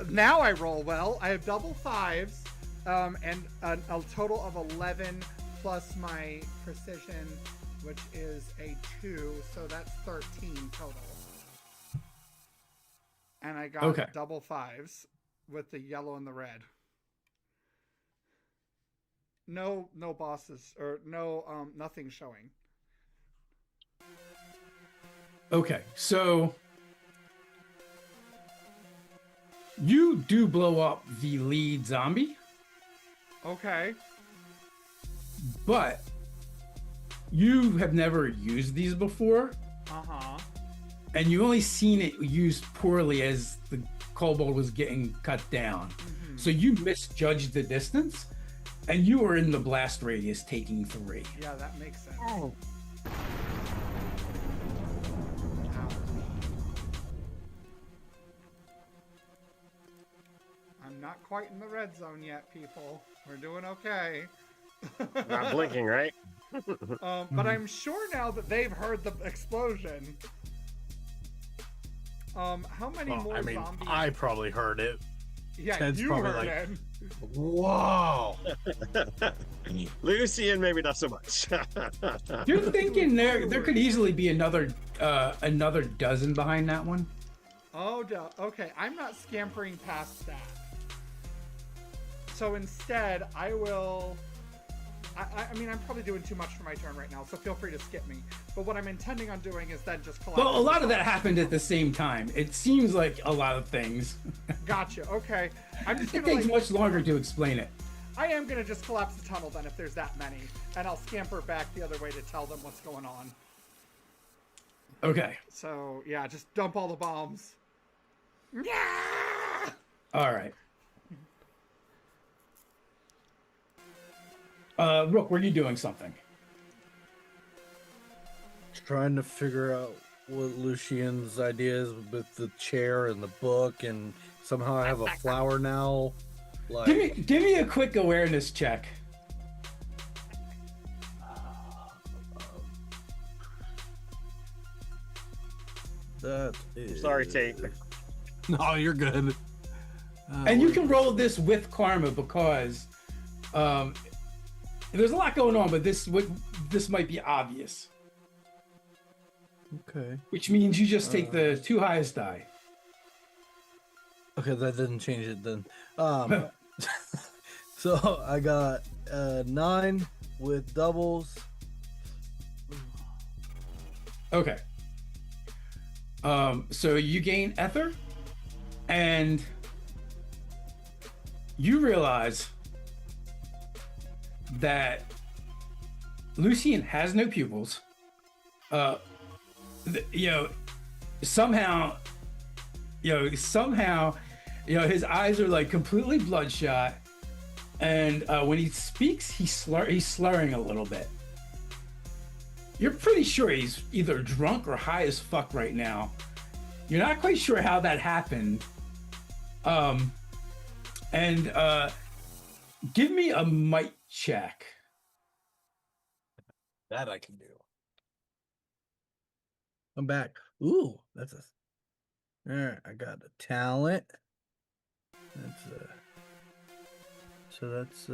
Now I roll well. I have double 5s, and a total of 11 plus my precision, which is a 2, so that's 13 total. And I got double 5s with the yellow and the red. No bosses or no nothing showing. Okay, so you do blow up the lead zombie, Okay. but you have never used these before, and you only seen it used poorly as the kobold was getting cut down. Mm-hmm. So you misjudged the distance, and you were in the blast radius taking 3. Yeah, that makes sense. Oh. I'm not quite in the red zone yet, people. We're doing okay. Not blinking, right? But I'm sure now that they've heard the explosion. How many more zombies? I probably heard it. Yeah, Ted's you probably heard like- it. Whoa! Lucy and maybe not so much. You're thinking there could easily be another dozen behind that one. Oh, okay. I'm not scampering past that. So instead, I will... I mean, I'm probably doing too much for my turn right now, so feel free to skip me. But what I'm intending on doing is then just collapse. Well, a lot of that happened at the same time. It seems like a lot of things. Gotcha. Okay. I'm just It gonna takes like... much longer to explain it. I am gonna just collapse the tunnel then if there's that many, and I'll scamper back the other way to tell them what's going on. Okay. So yeah, just dump all the bombs. Yeah. All right. Rook, were you doing something? Trying to figure out what Lucian's idea is with the chair and the book, and somehow I have a flower now. Like, Give me a quick awareness check. that is... Sorry, Tate. No, you're good. And you can roll this with karma because there's a lot going on, but this might be obvious. Okay. Which means you just take the 2 highest die. Okay, that didn't change it then. So I got 9 with doubles. Okay. So you gain Aether, and you realize that Lucian has no pupils. Somehow, his eyes are like completely bloodshot, and when he speaks, he's slurring a little bit. you're pretty sure he's either drunk or high as fuck right now. You're not quite sure how that happened. And give me a might check. That I can do. I'm back. Ooh, that's a. All right, I got a talent. That's so that's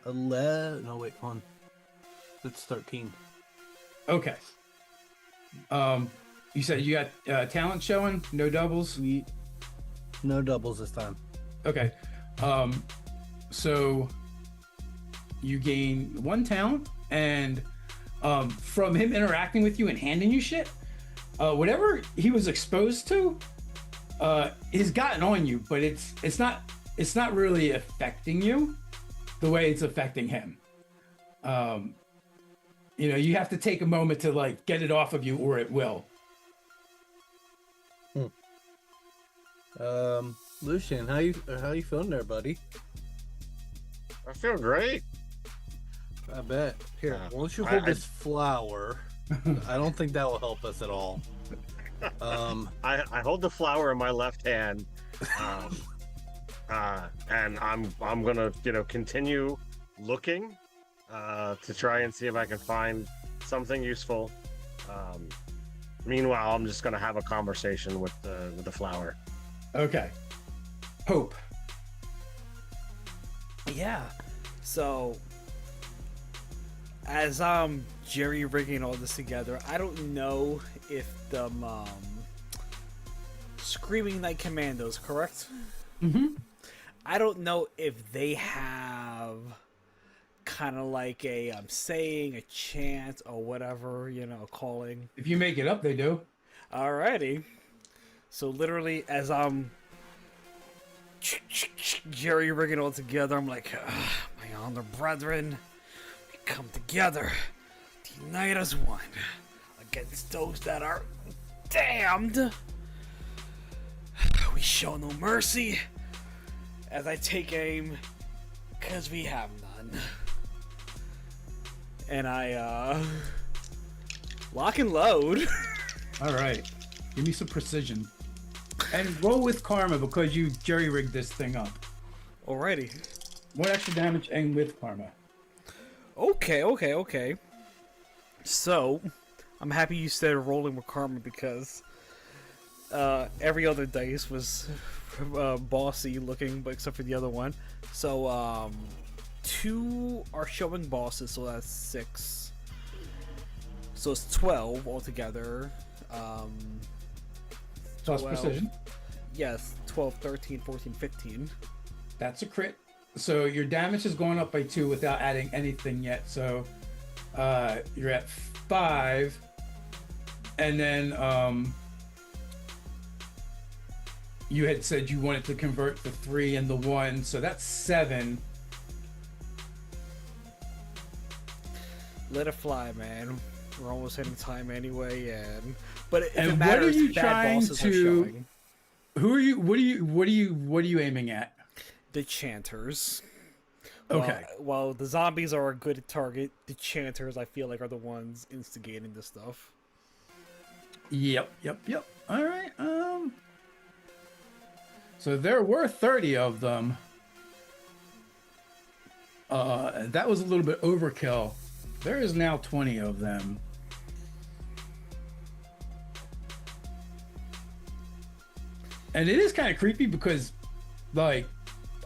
11. No, wait, hold on. That's 13. Okay. You said you got talent showing, no doubles. Sweet. No doubles this time. Okay. So you gain 1 talent, and from him interacting with you and handing you shit, whatever he was exposed to, has gotten on you, but it's not really affecting you the way it's affecting him. You have to take a moment to like get it off of you, or it will. Lucian, how you feeling there, buddy? I feel great. I bet. Here, why don't you hold this flower? I don't think that will help us at all. I hold the flower in my left hand, and I'm gonna continue looking to try and see if I can find something useful. Meanwhile, I'm just gonna have a conversation with the flower. Okay. Hope. Yeah. So, as I'm jerry rigging all this together, I don't know if the Screaming Night Commandos, correct? Mm-hmm. I don't know if they have kind of like a saying, a chant, or whatever, calling. If you make it up, they do. Alrighty. So literally, as I'm jerry rigging all together, I'm like, my honor brethren, we come together to unite as one against those that are damned. We show no mercy. As I take aim, because we have none. And I lock and load. All right. Give me some precision. And roll with karma because you jerry-rigged this thing up. Alrighty. 1 extra damage and with karma. Okay. So, I'm happy you said rolling with karma because every other dice was bossy looking, but except for the other one. So, 2 are showing bosses, so that's 6. So it's 12 altogether. Plus 12, precision. Yes, 12, 13, 14, 15. That's a crit. So your damage is going up by 2 without adding anything yet. So you're at 5. And then you had said you wanted to convert the 3 and the 1. So that's 7. Let it fly, man. We're almost hitting time anyway, but if And it matters, what are you bad trying bosses are to? showing. Who are you? What are you aiming at? The chanters. Okay. While the zombies are a good target, the chanters I feel like are the ones instigating this stuff. Yep. All right. So there were 30 of them. That was a little bit overkill. There is now 20 of them. And it is kind of creepy because, like,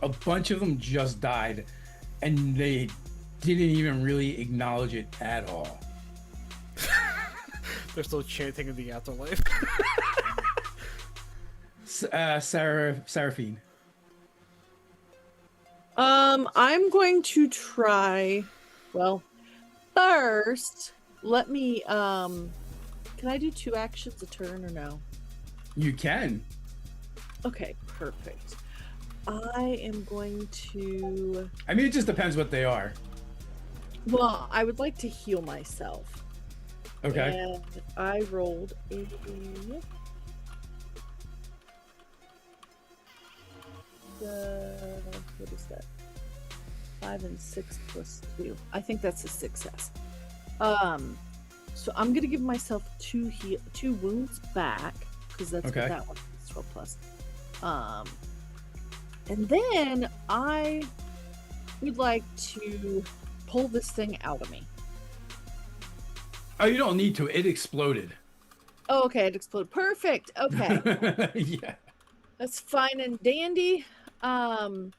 a bunch of them just died and they didn't even really acknowledge it at all. They're still chanting in the afterlife. Seraphine. I'm going to try. Well, first, let me. Can I do 2 actions a turn or no? You can. Okay, perfect. I am going to. I mean, it just depends what they are. Well, I would like to heal myself. Okay. And I rolled a. What is that? 5 and 6 plus 2. I think that's a success. So I'm gonna give myself two wounds back because that's Okay. what that one is 12 plus. And then I would like to pull this thing out of me. Oh, you don't need to. It exploded. Oh, okay, it exploded. Perfect. Okay, Yeah. that's fine and dandy. I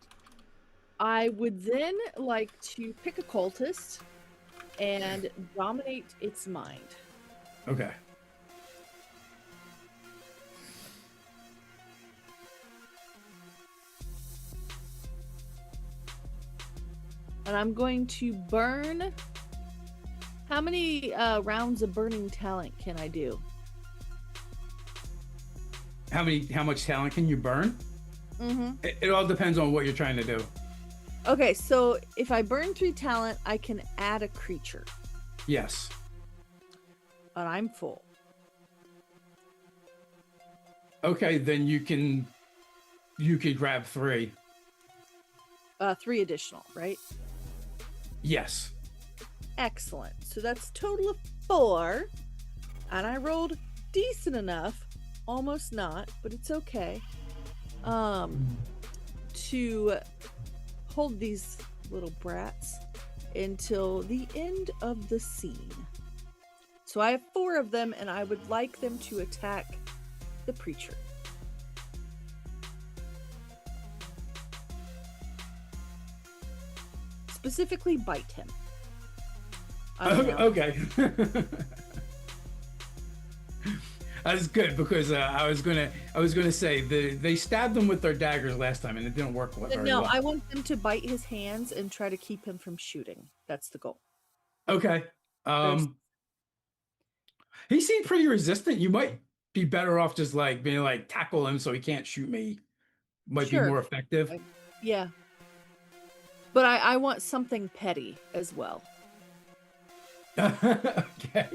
would then like to pick a cultist and dominate its mind. Okay. And I'm going to burn. How many rounds of burning talent can I do? How much talent can you burn? Mm-hmm. It all depends on what you're trying to do. Okay, so if I burn 3 talent, I can add a creature. Yes. And I'm full. Okay, then you could grab 3. 3 additional, right? Yes. Excellent. So that's a total of 4. And I rolled decent enough. Almost not, but it's okay. To hold these little brats until the end of the scene. So I have 4 of them, and I would like them to attack the preacher. Specifically, bite him. Okay. That's good because I was gonna say they stabbed him with their daggers last time and it didn't work very No, well. I want them to bite his hands and try to keep him from shooting. That's the goal. Okay. He seemed pretty resistant. You might be better off just like being like tackle him so he can't shoot me. Might be Sure. more effective. Yeah. But I want something petty as well. Okay.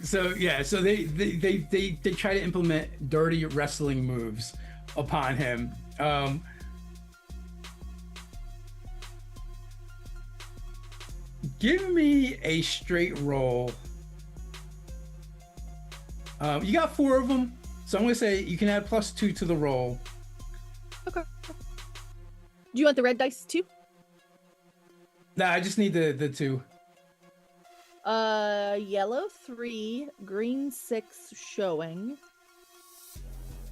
So they try to implement dirty wrestling moves upon him. Give me a straight roll. You got 4 of them, so I'm gonna say you can add +2 to the roll. Okay. Do you want the red dice too? Nah, I just need the 2. Yellow 3, green 6 showing.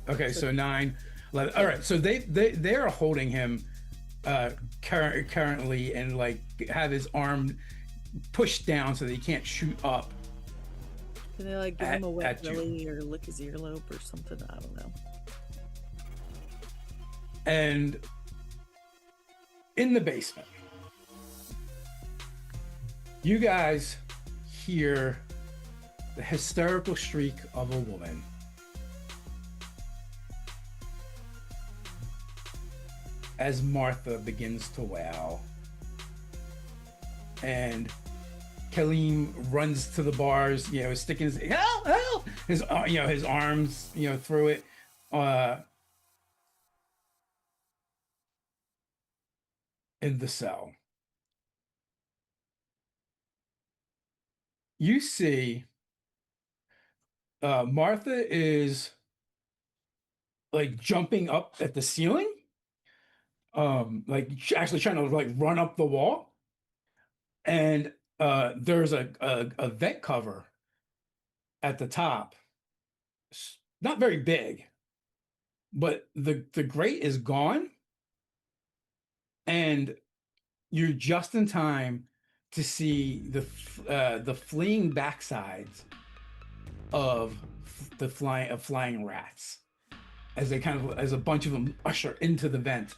Okay, so 9, 11. All right, so they are holding him currently and like have his arm pushed down so that he can't shoot up. Can they like give him a wet at you. belly or lick his earlobe or something? I don't know. And in the basement, you guys hear the hysterical shriek of a woman. As Martha begins to wail. And Kaleem runs to the bars, sticking his help, his his arms, through it. In the cell. You see Martha is like jumping up at the ceiling, like actually trying to like run up the wall, and there's a vent cover at the top, not very big, but the grate is gone, and you're just in time to see the fleeing backsides of the flying rats as a bunch of them usher into the vent,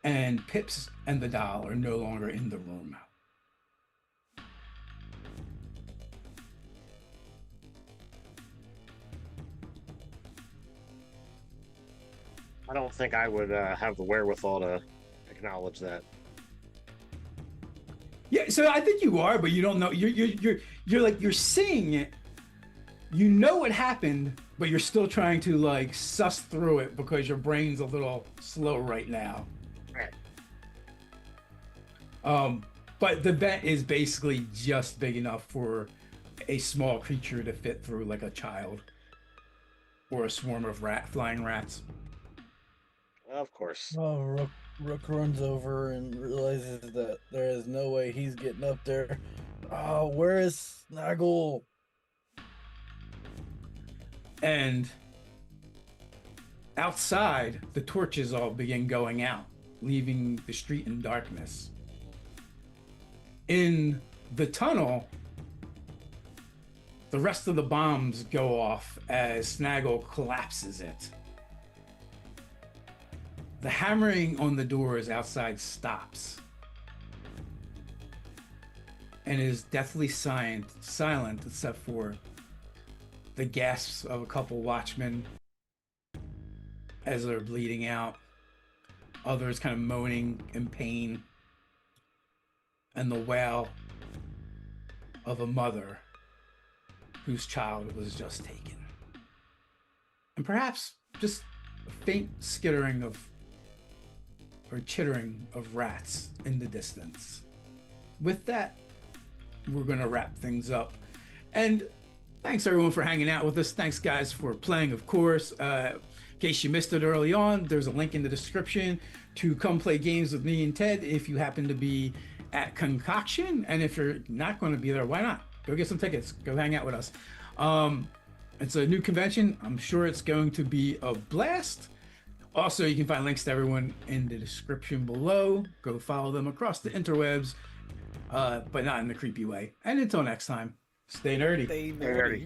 and Pips and the doll are no longer in the room. I don't think I would have the wherewithal to acknowledge that. Yeah, so I think you are, but you don't know. You're seeing it. You know what happened, but you're still trying to like suss through it because your brain's a little slow right now. Right. But the vent is basically just big enough for a small creature to fit through, like a child or a swarm of flying rats. Of course. Oh, Rook runs over and realizes that there is no way he's getting up there. Oh, where is Snaggle? And outside, the torches all begin going out, leaving the street in darkness. In the tunnel, the rest of the bombs go off as Snaggle collapses it. The hammering on the doors outside stops and is deathly silent except for the gasps of a couple watchmen as they're bleeding out, others kind of moaning in pain, and the wail of a mother whose child was just taken. And perhaps just a faint skittering of, or chittering of rats in the distance. With that, we're going to wrap things up. And thanks everyone for hanging out with us. Thanks guys for playing, of course. In case you missed it early on, there's a link in the description to come play games with me and Ted if you happen to be at Concoction. And if you're not going to be there, why not? Go get some tickets. Go hang out with us. It's a new convention. I'm sure it's going to be a blast. Also, you can find links to everyone in the description below. Go follow them across the interwebs, but not in a creepy way. And until next time, stay nerdy. Stay nerdy.